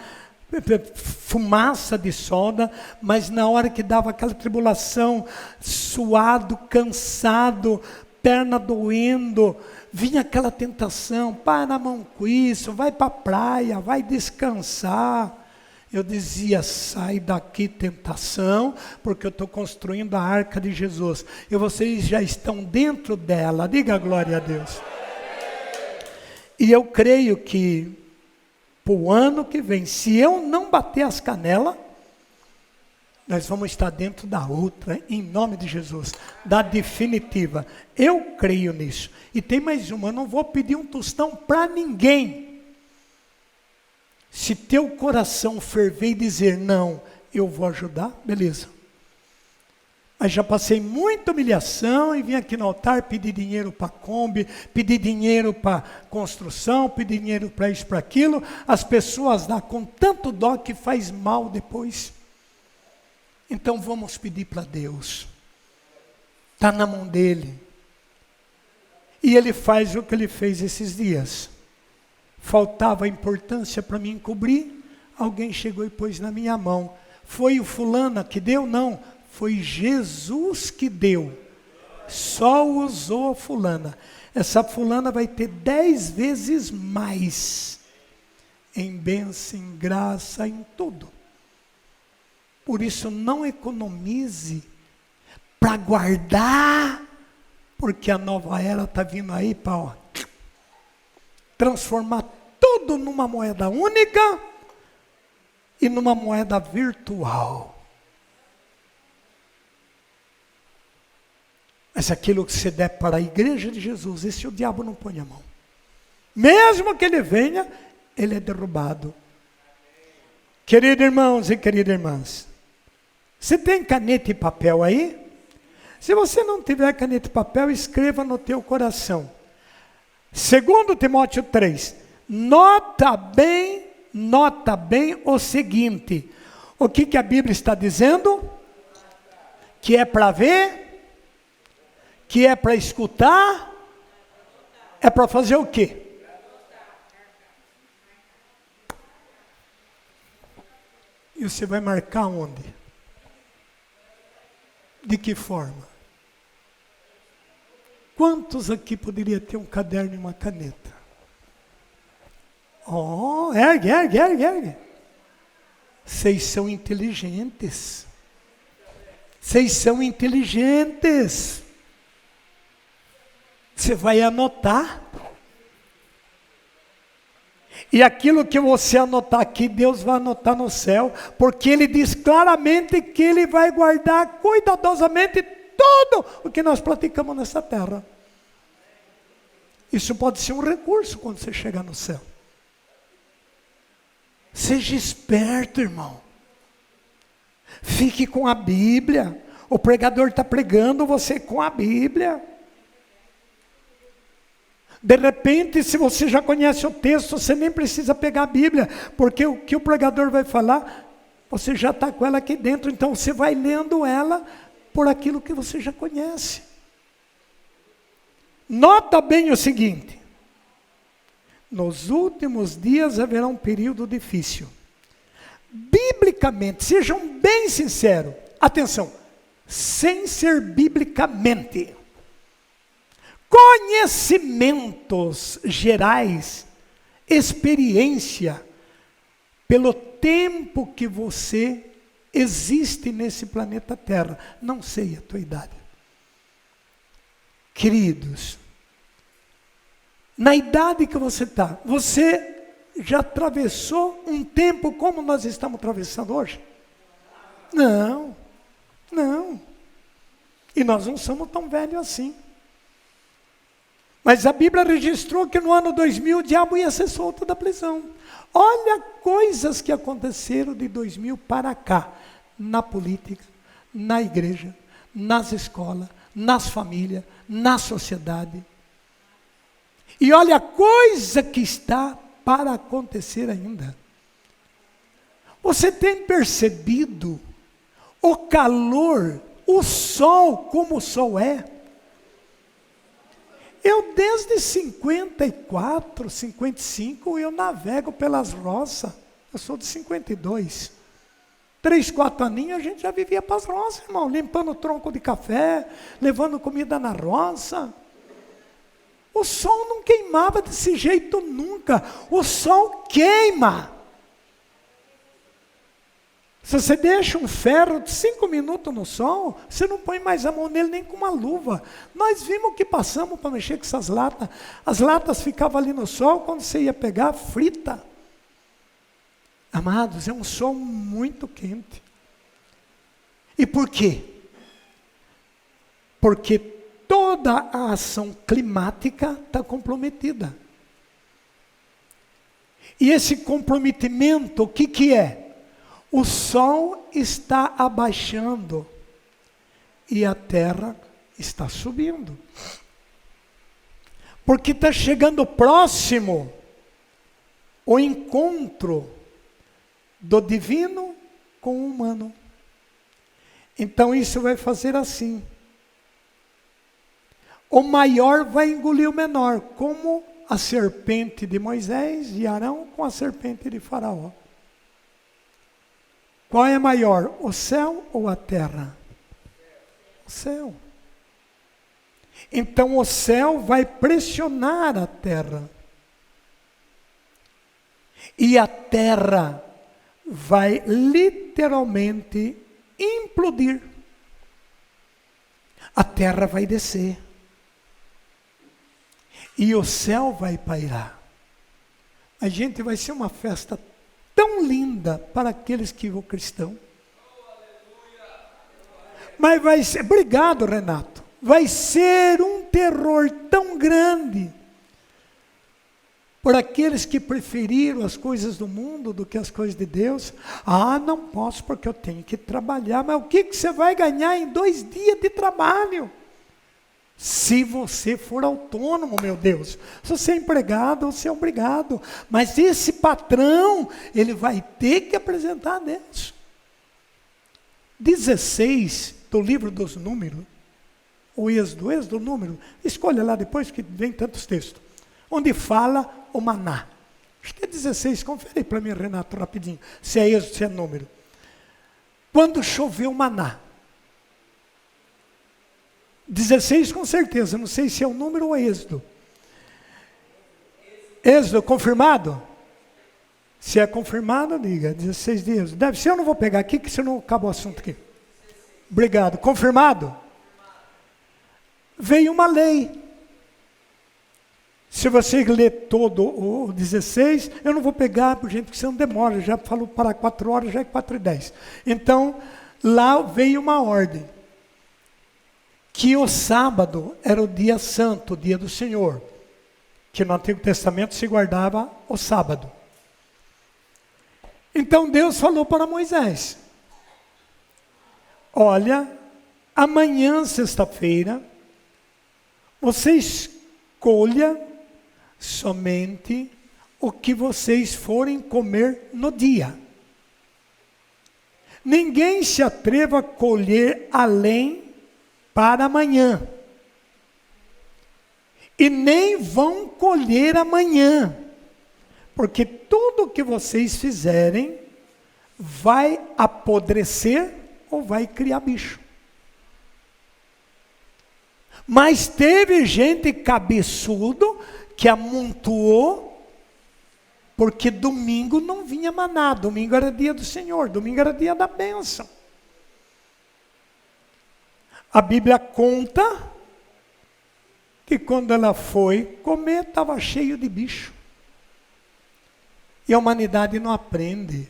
fumaça de solda, mas na hora que dava aquela tribulação, suado, cansado, perna doendo, vinha aquela tentação, para a mão com isso, vai para a praia, vai descansar. Eu dizia, sai daqui tentação, porque eu estou construindo a arca de Jesus. E vocês já estão dentro dela, diga glória a Deus. E eu creio que, para o ano que vem, se eu não bater as canelas, nós vamos estar dentro da outra, em nome de Jesus, da definitiva. Eu creio nisso. E tem mais uma, eu não vou pedir um tostão para ninguém. Se teu coração ferver e dizer, não, eu vou ajudar, beleza. Mas já passei muita humilhação e vim aqui no altar pedir dinheiro para a Kombi, pedir dinheiro para construção, pedir dinheiro para isso, para aquilo. As pessoas dão com tanto dó que faz mal depois. Então vamos pedir para Deus. Está na mão dele. E ele faz o que ele fez esses dias. Faltava importância para mim cobrir, alguém chegou e pôs na minha mão. Foi o fulana que deu? Não, foi Jesus que deu. Só usou a fulana. Essa fulana vai ter 10 vezes mais em bênção, em graça, em tudo. Por isso não economize para guardar, porque a nova era está vindo aí para transformar tudo numa moeda única e numa moeda virtual. Mas aquilo que você der para a igreja de Jesus, esse o diabo não põe a mão. Mesmo que ele venha, ele é derrubado. Queridos irmãos e queridas irmãs, você tem caneta e papel aí? Se você não tiver caneta e papel, escreva no teu coração. 2 Timóteo 3, nota bem o seguinte, o que a Bíblia está dizendo? Que é para ver, que é para escutar, é para fazer o quê? E você vai marcar onde? De que forma? Quantos aqui poderia ter um caderno e uma caneta? Oh, ergue. Vocês são inteligentes. Vocês são inteligentes. Você vai anotar. E aquilo que você anotar aqui, Deus vai anotar no céu, porque Ele diz claramente que Ele vai guardar cuidadosamente tudo o que nós praticamos nessa terra. Isso pode ser um recurso quando você chegar no céu. Seja esperto, irmão. Fique com a Bíblia. O pregador está pregando você com a Bíblia. De repente, se você já conhece o texto, você nem precisa pegar a Bíblia, porque o que o pregador vai falar, você já está com ela aqui dentro, então você vai lendo ela por aquilo que você já conhece. Nota bem o seguinte: nos últimos dias haverá um período difícil. Biblicamente, sejam bem sinceros, atenção, sem ser biblicamente. Conhecimentos gerais, experiência, pelo tempo que você existe nesse planeta Terra. Não sei a tua idade. Queridos, na idade que você está, você já atravessou um tempo como nós estamos atravessando hoje? Não. E nós não somos tão velhos assim. Mas a Bíblia registrou que no ano 2000 o diabo ia ser solto da prisão. Olha coisas que aconteceram de 2000 para cá. Na política, na igreja, nas escolas, nas famílias, na sociedade. E olha a coisa que está para acontecer ainda. Você tem percebido o calor, o sol, como o sol é? Eu desde 54, 55, eu navego pelas roças. Eu sou de 52. 3, 4 aninhos a gente já vivia para as roças, irmão. Limpando tronco de café, levando comida na roça. O sol não queimava desse jeito nunca. O sol queima. Se você deixa um ferro de 5 minutos no sol, você não põe mais a mão nele nem com uma luva. Nós vimos que passamos para mexer com essas latas. As latas ficavam ali no sol, quando você ia pegar, frita. Amados, é um sol muito quente. E por quê? Porque toda a ação climática está comprometida. E esse comprometimento, o que é? O sol está abaixando e a terra está subindo. Porque está chegando próximo o encontro do divino com o humano. Então isso vai fazer assim. O maior vai engolir o menor, como a serpente de Moisés e Arão com a serpente de Faraó. Qual é maior, o céu ou a terra? O céu. Então o céu vai pressionar a terra. E a terra vai literalmente implodir. A terra vai descer. E o céu vai pairar. A gente vai ser uma festa tão linda para aqueles que vão cristão. Mas vai ser, obrigado Renato, vai ser um terror tão grande por aqueles que preferiram as coisas do mundo do que as coisas de Deus. Ah, não posso porque eu tenho que trabalhar. Mas o que você vai ganhar em 2 dias de trabalho? Se você for autônomo, meu Deus. Se você é empregado, você é obrigado. Mas esse patrão, ele vai ter que apresentar a Deus. 16 do livro dos Números, o Êxodo, Número, escolha lá depois que vem tantos textos, onde fala o maná. Acho que é 16, confere para mim, Renato, rapidinho, se é Êxodo, se é Número. quando choveu maná. 16 com certeza, não sei se é o número ou êxodo. Êxodo, confirmado? Se é confirmado, diga, 16 de êxodo. Deve ser, eu não vou pegar aqui, que senão acaba o assunto aqui. Obrigado. Confirmado? Veio uma lei. Se você ler todo o 16, eu não vou pegar, por gente, porque você não demora, já falou para 4 horas, já é 4:10. Então, lá veio uma ordem, que o sábado era o dia santo, o dia do Senhor, que no Antigo Testamento se guardava o sábado. Então Deus falou para Moisés: olha, amanhã, sexta-feira, você escolha somente o que vocês forem comer no dia. Ninguém se atreva a colher além para amanhã. E nem vão colher amanhã, porque tudo que vocês fizerem vai apodrecer ou vai criar bicho. Mas teve gente cabeçudo que amontoou, porque domingo não vinha maná, domingo era dia do Senhor, domingo era dia da bênção. A Bíblia conta que quando ela foi comer, estava cheio de bicho. E a humanidade não aprende.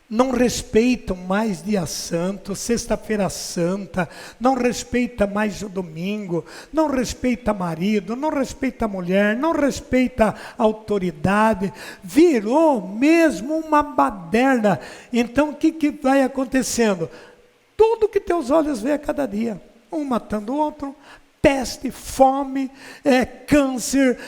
Não respeitam mais dia santo, sexta-feira santa, não respeita mais o domingo, não respeita marido, não respeita mulher, não respeita autoridade, virou mesmo uma baderna. Então o que vai acontecendo? Tudo que teus olhos veem a cada dia, um matando o outro, peste, fome, câncer,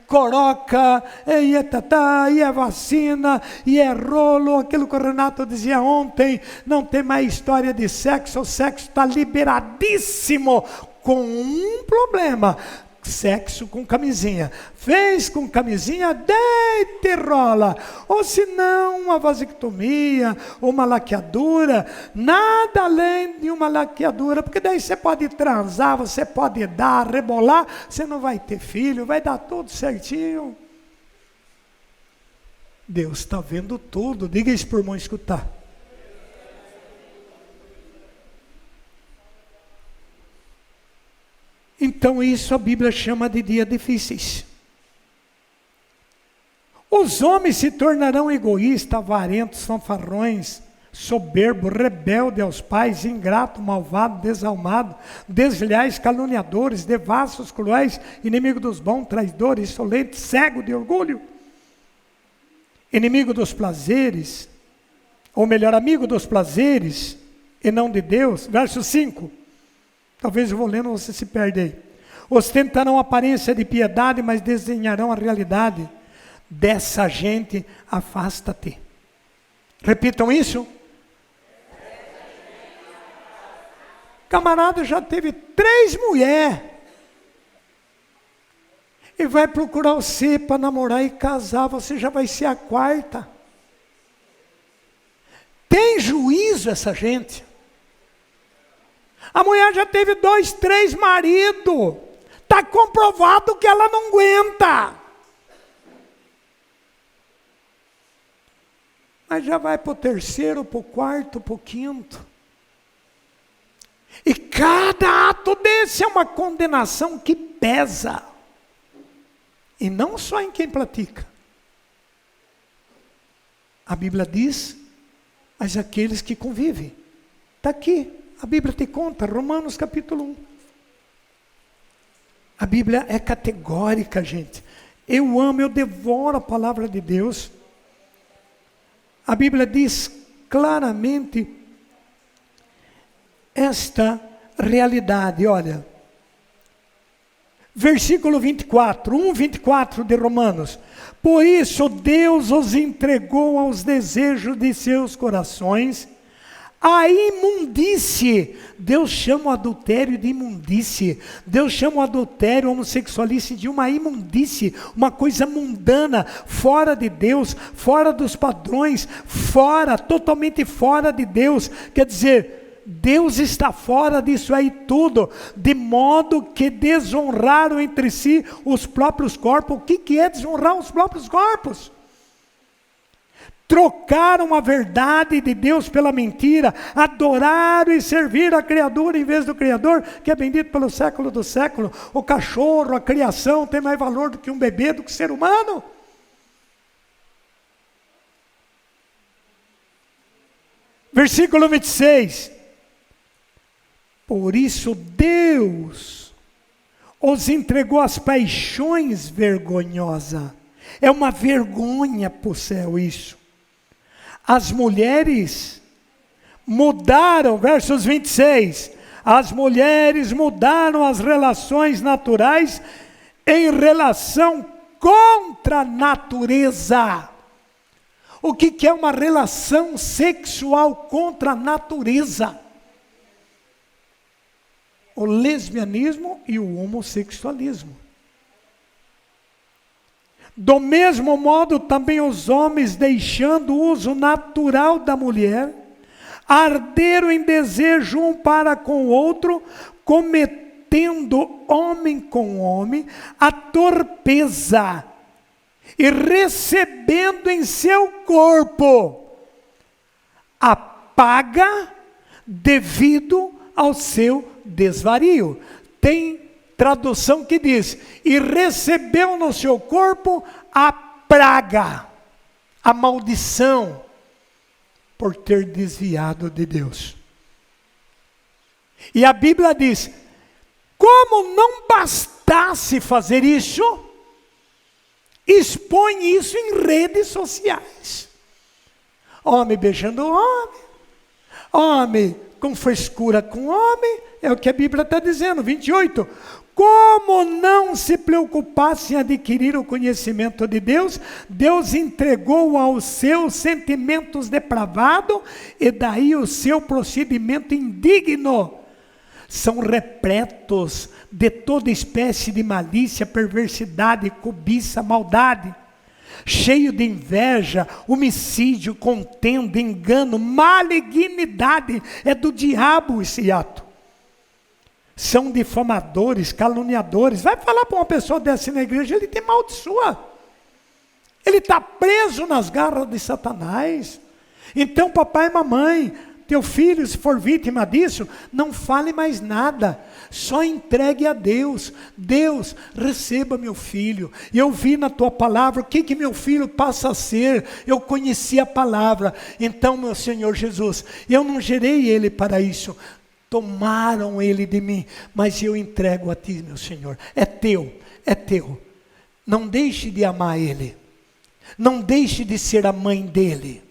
coroca, e é tatá, e é vacina, e é rolo, aquilo que o Renato dizia ontem, não tem mais história de sexo, o sexo está liberadíssimo, com um problema: sexo com camisinha. Fez com camisinha, deita e rola. Ou se não, uma vasectomia, uma laqueadura, nada além de uma laqueadura, porque daí você pode transar, você pode dar, rebolar, você não vai ter filho, vai dar tudo certinho. Deus está vendo tudo, diga isso por irmão escutar. Então isso a Bíblia chama de dias difíceis. Os homens se tornarão egoístas, avarentos, fanfarrões, soberbos, rebeldes aos pais, ingrato, malvado, desalmado, desleais, caluniadores, devassos, cruéis, inimigo dos bons, traidores, insolentes, cego de orgulho, inimigo dos prazeres, ou melhor, amigo dos prazeres, e não de Deus. Verso 5. Talvez eu vou lendo, você se perde aí. Ostentarão aparência de piedade, mas desdenharão a realidade. Dessa gente, afasta-te. Repitam isso. Camarada já teve 3 mulheres. E vai procurar você para namorar e casar, você já vai ser a 4ª. Tem juízo essa gente? A mulher já teve 2, 3 maridos. Está comprovado que ela não aguenta. Mas já vai para o 3º, para o 4º, para o 5º. E cada ato desse é uma condenação que pesa. E não só em quem pratica. A Bíblia diz, mas aqueles que convivem. Está aqui. A Bíblia te conta, Romanos capítulo 1. A Bíblia é categórica, gente. Eu amo, eu devoro a palavra de Deus. A Bíblia diz claramente esta realidade, olha. Versículo 24, 1:24 de Romanos. Por isso Deus os entregou aos desejos de seus corações, A imundície, Deus chama o adultério de imundície. Deus chama o adultério, o homossexualismo de uma imundície, uma coisa mundana, fora de Deus, fora dos padrões, fora, totalmente fora de Deus. Quer dizer, Deus está fora disso aí tudo, de modo que desonraram entre si os próprios corpos. O que é desonrar os próprios corpos? Trocaram a verdade de Deus pela mentira, adoraram e serviram a criatura em vez do Criador, que é bendito pelo século do século. O cachorro, a criação tem mais valor do que um bebê, do que o ser humano. Versículo 26. Por isso Deus os entregou às paixões vergonhosas. É uma vergonha para o céu isso. As mulheres mudaram, versos 26, as mulheres mudaram as relações naturais em relação contra a natureza. O que é uma relação sexual contra a natureza? O lesbianismo e o homossexualismo. Do mesmo modo, também os homens, deixando o uso natural da mulher, arderam em desejo um para com o outro, cometendo homem com homem a torpeza, e recebendo em seu corpo a paga devido ao seu desvario. Tem tradução que diz, e recebeu no seu corpo a praga, a maldição, por ter desviado de Deus. E a Bíblia diz, como não bastasse fazer isso, expõe isso em redes sociais. Homem beijando homem, homem com frescura com homem, é o que a Bíblia está dizendo, 28. Como não se preocupasse em adquirir o conhecimento de Deus, Deus entregou aos seus sentimentos depravados, e daí o seu procedimento indigno. São repletos de toda espécie de malícia, perversidade, cobiça, maldade, cheio de inveja, homicídio, contenda, engano, malignidade. É do diabo esse ato. São difamadores, caluniadores. Vai falar para uma pessoa dessa na igreja, ele te amaldiçoa. Ele está preso nas garras de Satanás. Então, papai e mamãe, teu filho, se for vítima disso, não fale mais nada. Só entregue a Deus. Deus, receba meu filho. Eu vi na tua palavra o que meu filho passa a ser. Eu conheci a palavra. Então, meu Senhor Jesus, eu não gerei ele para isso. Tomaram ele de mim, mas eu entrego a ti, meu Senhor. É teu, é teu. Não deixe de amar ele. Não deixe de ser a mãe dele.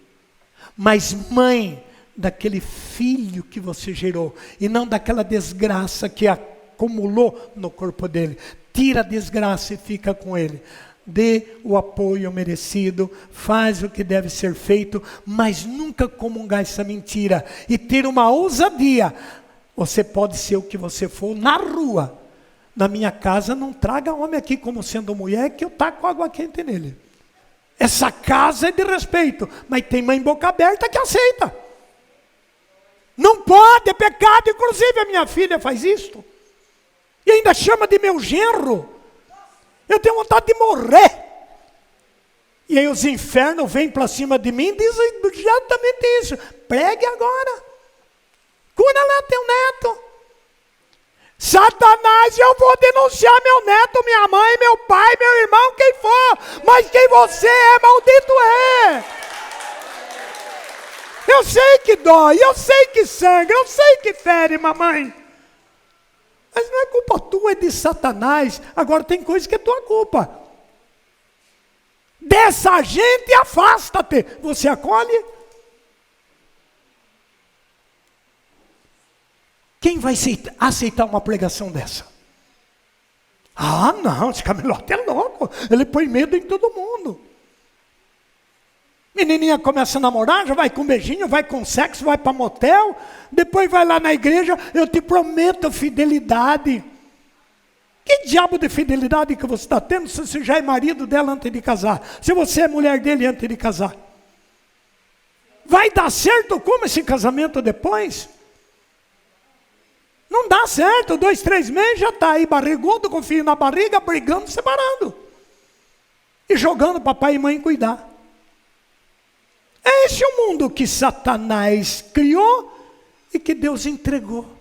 Mas mãe daquele filho que você gerou. E não daquela desgraça que acumulou no corpo dele. Tira a desgraça e fica com ele. Dê o apoio merecido, faz o que deve ser feito, mas nunca comungar essa mentira. E ter uma ousadia. Você pode ser o que você for na rua. Na minha casa, não traga homem aqui como sendo mulher, que eu taco água quente nele. Essa casa é de respeito, mas tem mãe boca aberta que aceita. Não pode, é pecado. Inclusive a minha filha faz isto. E ainda chama de meu genro. Eu tenho vontade de morrer. E aí os infernos vêm para cima de mim e dizem exatamente isso. Pregue agora. Cura lá teu neto. Satanás, eu vou denunciar meu neto, minha mãe, meu pai, meu irmão, quem for. Mas quem você é, maldito é. Eu sei que dói, eu sei que sangra, eu sei que fere, mamãe. Mas não é culpa tua, é de Satanás. Agora tem coisa que é tua culpa. Dessa gente, afasta-te. Você acolhe? Quem vai aceitar uma pregação dessa? Ah, não, esse Camilote é louco. Ele põe medo em todo mundo. Menininha começa a namorar, já vai com beijinho, vai com sexo, vai para motel, depois vai lá na igreja, eu te prometo fidelidade. Que diabo de fidelidade que você está tendo se você já é marido dela antes de casar? Se você é mulher dele antes de casar? Vai dar certo como esse casamento depois? Não dá certo, 2, 3 meses já está aí barrigudo, com o filho na barriga, brigando, separando. E jogando papai e mãe cuidar. É esse o mundo que Satanás criou e que Deus entregou.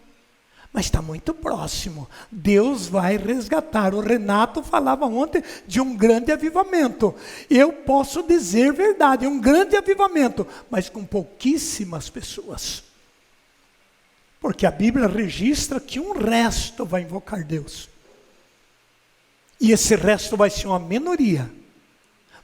Mas está muito próximo. Deus vai resgatar. O Renato falava ontem de um grande avivamento. Eu posso dizer verdade, um grande avivamento, mas com pouquíssimas pessoas. Porque a Bíblia registra que um resto vai invocar Deus. E esse resto vai ser uma minoria.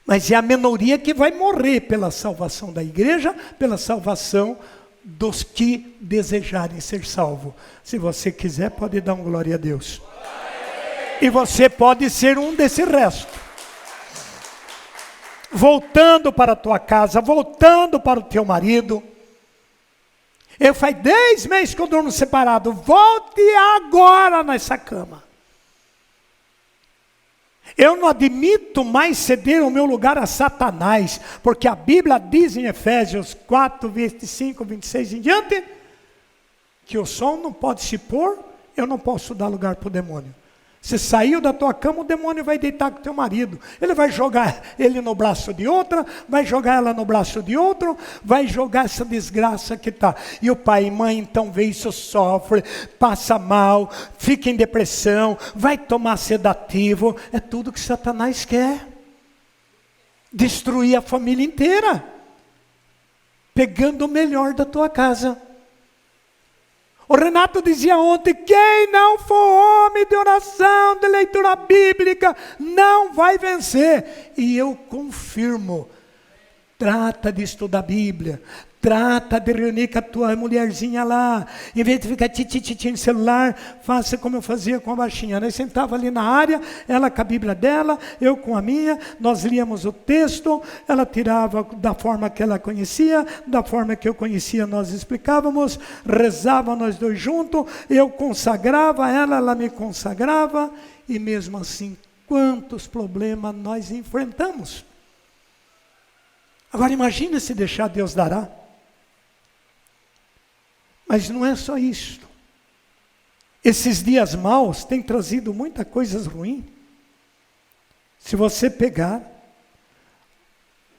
Mas é a minoria que vai morrer pela salvação da igreja, pela salvação dos que desejarem ser salvos. Se você quiser, pode dar uma glória a Deus. E você pode ser um desse resto. Voltando para a tua casa, voltando para o teu marido. Eu faz 10 meses que eu durmo separado. Volte agora nessa cama. Eu não admito mais ceder o meu lugar a Satanás, porque a Bíblia diz em Efésios 4, 25, 26 em diante, que o sol não pode se pôr, eu não posso dar lugar para o demônio. Você saiu da tua cama, o demônio vai deitar com o teu marido. Ele vai jogar ele no braço de outra, vai jogar ela no braço de outro, vai jogar essa desgraça que está. E o pai e mãe então vê isso, sofre, passa mal, fica em depressão, vai tomar sedativo. É tudo que Satanás quer. Destruir a família inteira. Pegando o melhor da tua casa. O Renato dizia ontem, quem não for homem de oração, de leitura bíblica, não vai vencer. E eu confirmo, trata de estudar a Bíblia, trata de reunir com a tua mulherzinha lá, em vez de ficar titi no celular, faça como eu fazia com a baixinha. Nós sentava ali na área, ela com a Bíblia dela, eu com a minha, nós líamos o texto, ela tirava da forma que ela conhecia, da forma que eu conhecia nós explicávamos, rezava nós dois juntos, eu consagrava ela me consagrava, e mesmo assim, quantos problemas nós enfrentamos. Agora imagine se deixar Deus dará. Mas não é só isso. Esses dias maus têm trazido muitas coisas ruins. Se você pegar,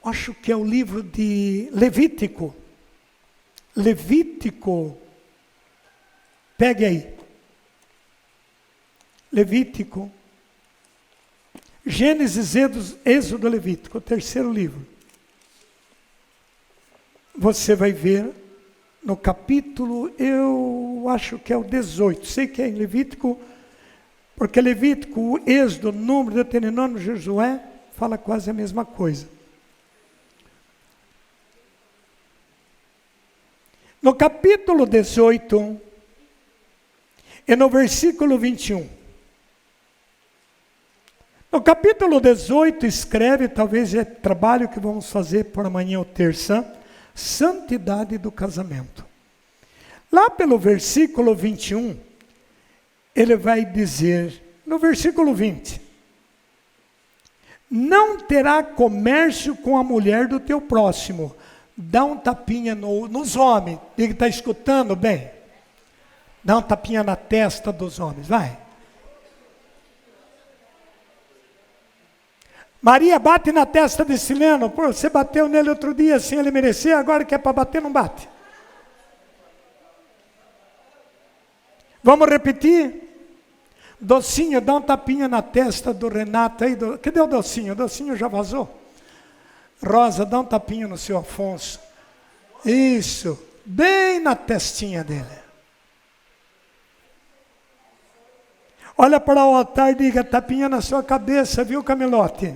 acho que é o livro de Levítico. Levítico, pegue aí. Levítico. Gênesis, Êxodo, Levítico, o terceiro livro. Você vai ver no capítulo, eu acho que é o 18, sei que é em Levítico, porque Levítico, Êxodo, Número, Deuteronômio, Josué, fala quase a mesma coisa. No capítulo 18, e no versículo 21. No capítulo 18 escreve, talvez é trabalho que vamos fazer por amanhã ou terça, santidade do casamento. Lá pelo versículo 21, ele vai dizer, no versículo 20, não terá comércio com a mulher do teu próximo. Dá um tapinha nos homens, ele está escutando bem? Dá um tapinha na testa dos homens, vai. Maria, bate na testa de Sileno. Pô, você bateu nele outro dia sem ele merecer, agora que é para bater, não bate. Vamos repetir? Docinho, dá um tapinha na testa do Renato aí. Cadê o Docinho? O Docinho já vazou. Rosa, dá um tapinha no seu Afonso. Isso, bem na testinha dele. Olha para o altar e diga, tapinha na sua cabeça, viu, Camelote?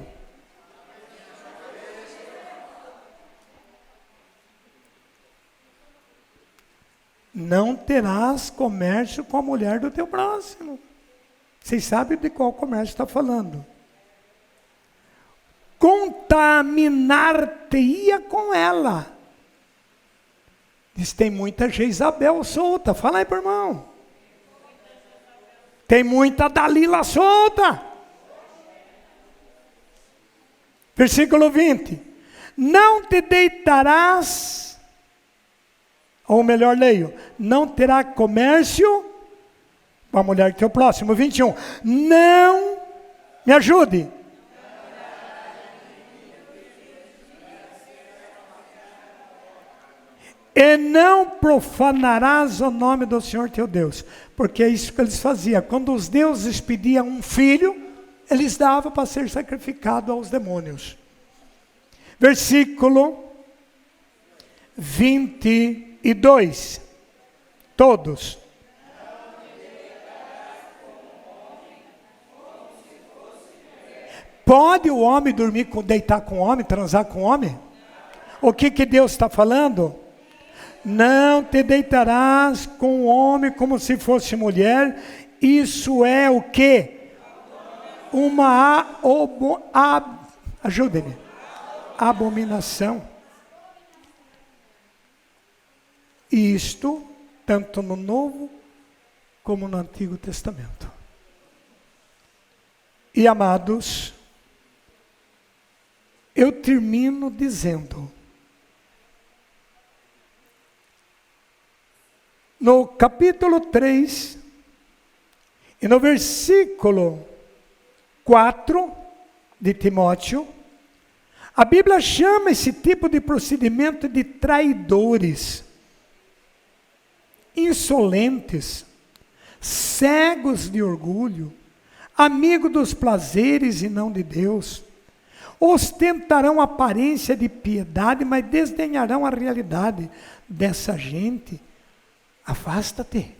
Não terás comércio com a mulher do teu próximo. Vocês sabem de qual comércio está falando. Com contaminar-te-ia com ela. Diz, tem muita Jezabel solta. Fala aí, irmão. Tem muita Dalila solta. Versículo 20. Não te deitarás, ou melhor leio, não terá comércio com a mulher do teu próximo. 21. Não, me ajude. E não profanarás o nome do Senhor teu Deus. Porque é isso que eles faziam. Quando os deuses pediam um filho, eles davam para ser sacrificado aos demônios. Versículo 22. Todos. Pode o homem dormir deitar com o homem, transar com o homem? O que Deus está falando? Não te deitarás com o homem como se fosse mulher. Isso é o quê? Uma ajude-me. Abominação. Isto, tanto no Novo como no Antigo Testamento. E amados, eu termino dizendo, no capítulo 3, e no versículo 4 de Timóteo, a Bíblia chama esse tipo de procedimento de traidores, insolentes, cegos de orgulho, amigos dos prazeres e não de Deus. Ostentarão aparência de piedade, mas desdenharão a realidade. Dessa gente, afasta-te.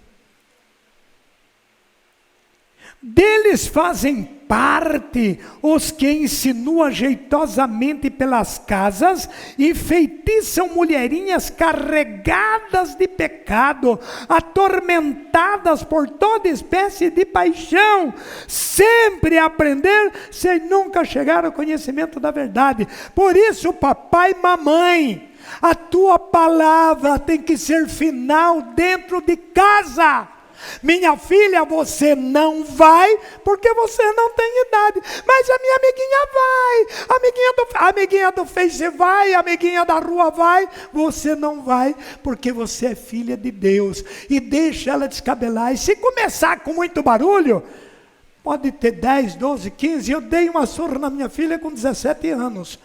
Deles fazem parte os que insinuam jeitosamente pelas casas e feitiçam mulherinhas carregadas de pecado, atormentadas por toda espécie de paixão, sempre a aprender sem nunca chegar ao conhecimento da verdade. Por isso, papai e mamãe, a tua palavra tem que ser final dentro de casa. Minha filha, você não vai, porque você não tem idade. Mas a minha amiguinha vai, a amiguinha do Face vai, a amiguinha da rua vai. Você não vai, porque você é filha de Deus. E deixa ela descabelar. E se começar com muito barulho, pode ter 10, 12, 15. Eu dei uma surra na minha filha com 17 anos.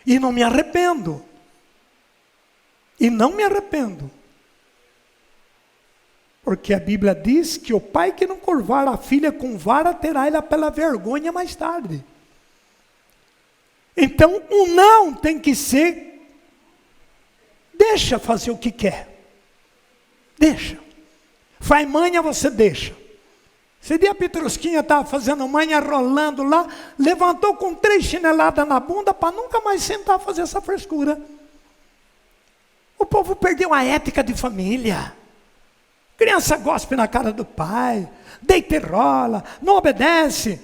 E não me arrependo. E não me arrependo. Porque a Bíblia diz que o pai que não curvar a filha com vara, terá ela pela vergonha mais tarde. Então, o não tem que ser, deixa fazer o que quer. Deixa. Faz manha, você deixa. Esse dia a Petrusquinha estava fazendo manha, rolando lá, levantou com 3 chineladas na bunda para nunca mais sentar a fazer essa frescura. O povo perdeu a ética de família. Criança gospe na cara do pai, deita e rola, não obedece.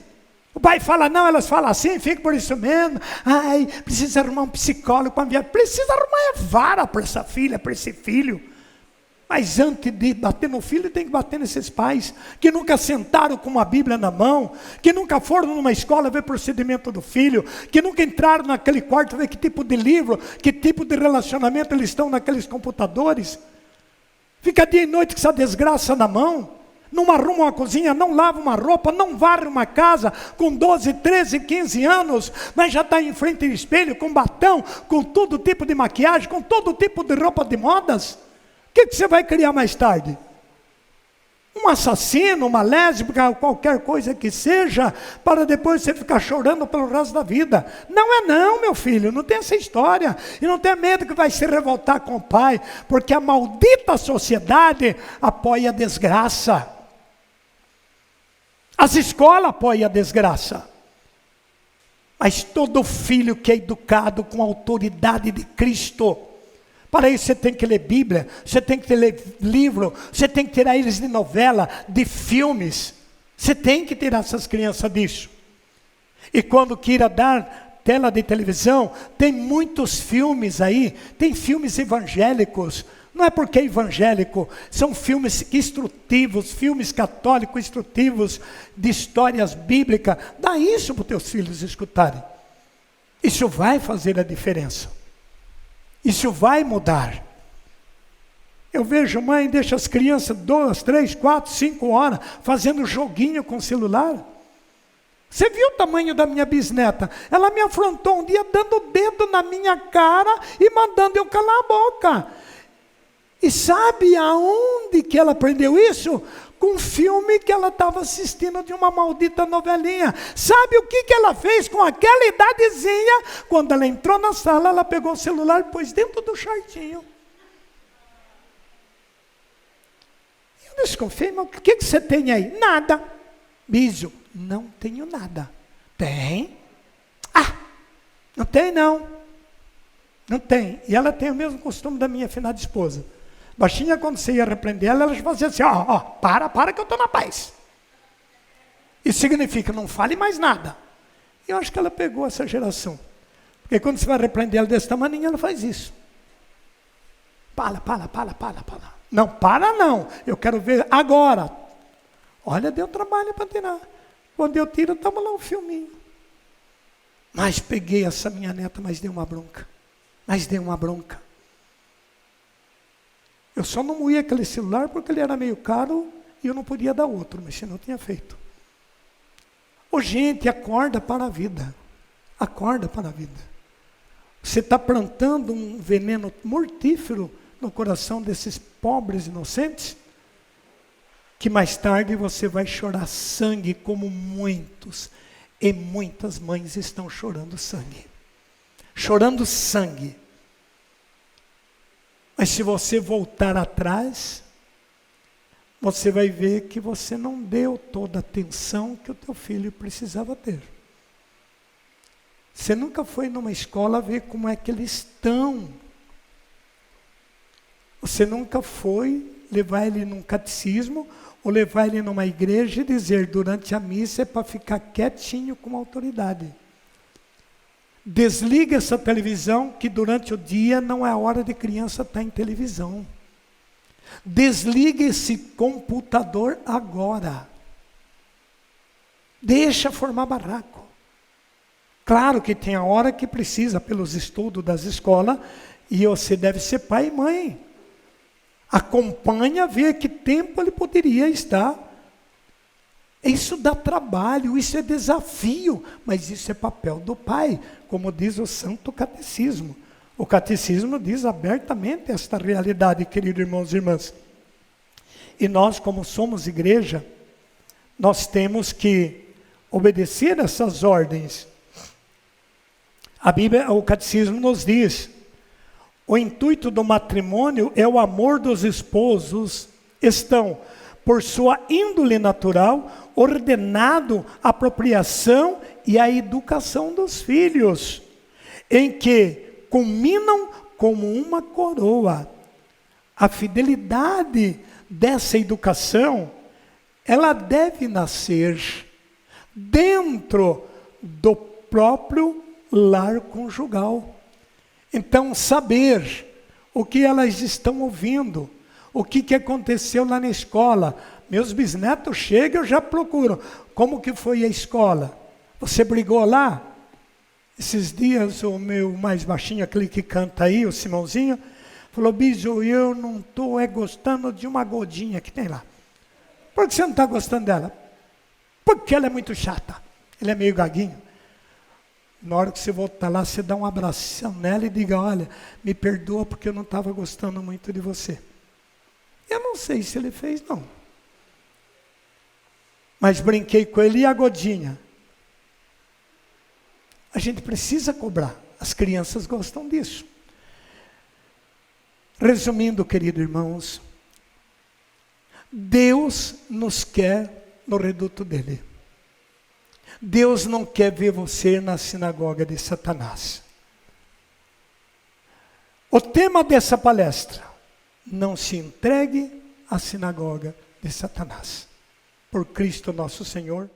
O pai fala não, elas falam assim, fica por isso mesmo. Ai, precisa arrumar um psicólogo para enviar. Precisa arrumar a vara para essa filha, para esse filho. Mas antes de bater no filho, tem que bater nesses pais, que nunca sentaram com uma Bíblia na mão, que nunca foram numa escola ver o procedimento do filho, que nunca entraram naquele quarto ver que tipo de livro, que tipo de relacionamento eles estão naqueles computadores. Fica dia e noite com essa desgraça na mão, não arruma uma cozinha, não lava uma roupa, não varre uma casa, com 12, 13, 15 anos, mas já está em frente ao espelho, com batom, com todo tipo de maquiagem, com todo tipo de roupa de modas. O que você vai criar mais tarde? Um assassino, uma lésbica, qualquer coisa que seja, para depois você ficar chorando pelo resto da vida. Não é não, meu filho, não tem essa história. E não tenha medo que vai se revoltar com o pai, porque a maldita sociedade apoia a desgraça. As escolas apoiam a desgraça. Mas todo filho que é educado com a autoridade de Cristo, para isso você tem que ler Bíblia, você tem que ler livro, você tem que tirar eles de novela, de filmes. Você tem que tirar essas crianças disso. E quando queira dar tela de televisão, tem muitos filmes aí, tem filmes evangélicos. Não é porque é evangélico, são filmes instrutivos, filmes católicos instrutivos, de histórias bíblicas. Dá isso para os teus filhos escutarem. Isso vai fazer a diferença. Isso vai mudar. Eu vejo mãe, deixa as crianças 2, 3, 4, 5 horas fazendo joguinho com o celular. Você viu o tamanho da minha bisneta? Ela me afrontou um dia dando o dedo na minha cara e mandando eu calar a boca. E sabe aonde que ela aprendeu isso? Com um filme que ela estava assistindo de uma maldita novelinha. Sabe o que ela fez com aquela idadezinha? Quando ela entrou na sala, ela pegou o celular e pôs dentro do shortinho. Eu desconfiei, mas o que você tem aí? Nada. Biso, não tenho nada. Tem? Ah, não tem não. Não tem. E ela tem o mesmo costume da minha afinada esposa. Baixinha, quando você ia repreender ela, ela fazia assim, para que eu estou na paz. Isso significa, não fale mais nada. Eu acho que ela pegou essa geração. Porque quando você vai repreender ela desse tamanho, ela faz isso. Para. Não, para não. Eu quero ver agora. Olha, deu trabalho para tirar. Quando eu tiro, estava lá um filminho. Mas peguei essa minha neta, mas dei uma bronca. Eu só não moí aquele celular porque ele era meio caro e eu não podia dar outro, mas senão eu tinha feito. Ô gente, acorda para a vida. Acorda para a vida. Você está plantando um veneno mortífero no coração desses pobres inocentes, que mais tarde você vai chorar sangue como muitos e muitas mães estão chorando sangue. Chorando sangue. Mas se você voltar atrás, você vai ver que você não deu toda a atenção que o teu filho precisava ter. Você nunca foi numa escola ver como é que eles estão. Você nunca foi levar ele num catecismo ou levar ele numa igreja e dizer durante a missa é para ficar quietinho com autoridade. Desliga essa televisão que durante o dia não é a hora de criança estar em televisão. Desliga esse computador agora. Deixa formar barraco. Claro que tem a hora que precisa pelos estudos das escolas e você deve ser pai e mãe. Acompanha, vê que tempo ele poderia estar. Isso dá trabalho, isso é desafio, mas isso é papel do pai, como diz o Santo Catecismo. O Catecismo diz abertamente esta realidade, queridos irmãos e irmãs. E nós, como somos igreja, nós temos que obedecer essas ordens. A Bíblia, o Catecismo nos diz, o intuito do matrimônio é o amor dos esposos, estão, por sua índole natural, ordenado a apropriação e a educação dos filhos, em que culminam como uma coroa. A fidelidade dessa educação, ela deve nascer dentro do próprio lar conjugal. Então, saber o que elas estão ouvindo, o que aconteceu lá na escola. Meus bisnetos chegam, eu já procuro. Como que foi a escola? Você brigou lá? Esses dias o meu mais baixinho, aquele que canta aí, o Simãozinho, falou, Biso, eu não estou gostando de uma godinha que tem lá. Por que você não está gostando dela? Porque ela é muito chata. Ele é meio gaguinho. Na hora que você voltar lá, você dá um abração nela e diga, olha, me perdoa porque eu não estava gostando muito de você. Eu não sei se ele fez, não. Mas brinquei com ele e a godinha. A gente precisa cobrar. As crianças gostam disso. Resumindo, queridos irmãos, Deus nos quer no reduto dele. Deus não quer ver você na sinagoga de Satanás. O tema dessa palestra, não se entregue à sinagoga de Satanás. Por Cristo nosso Senhor.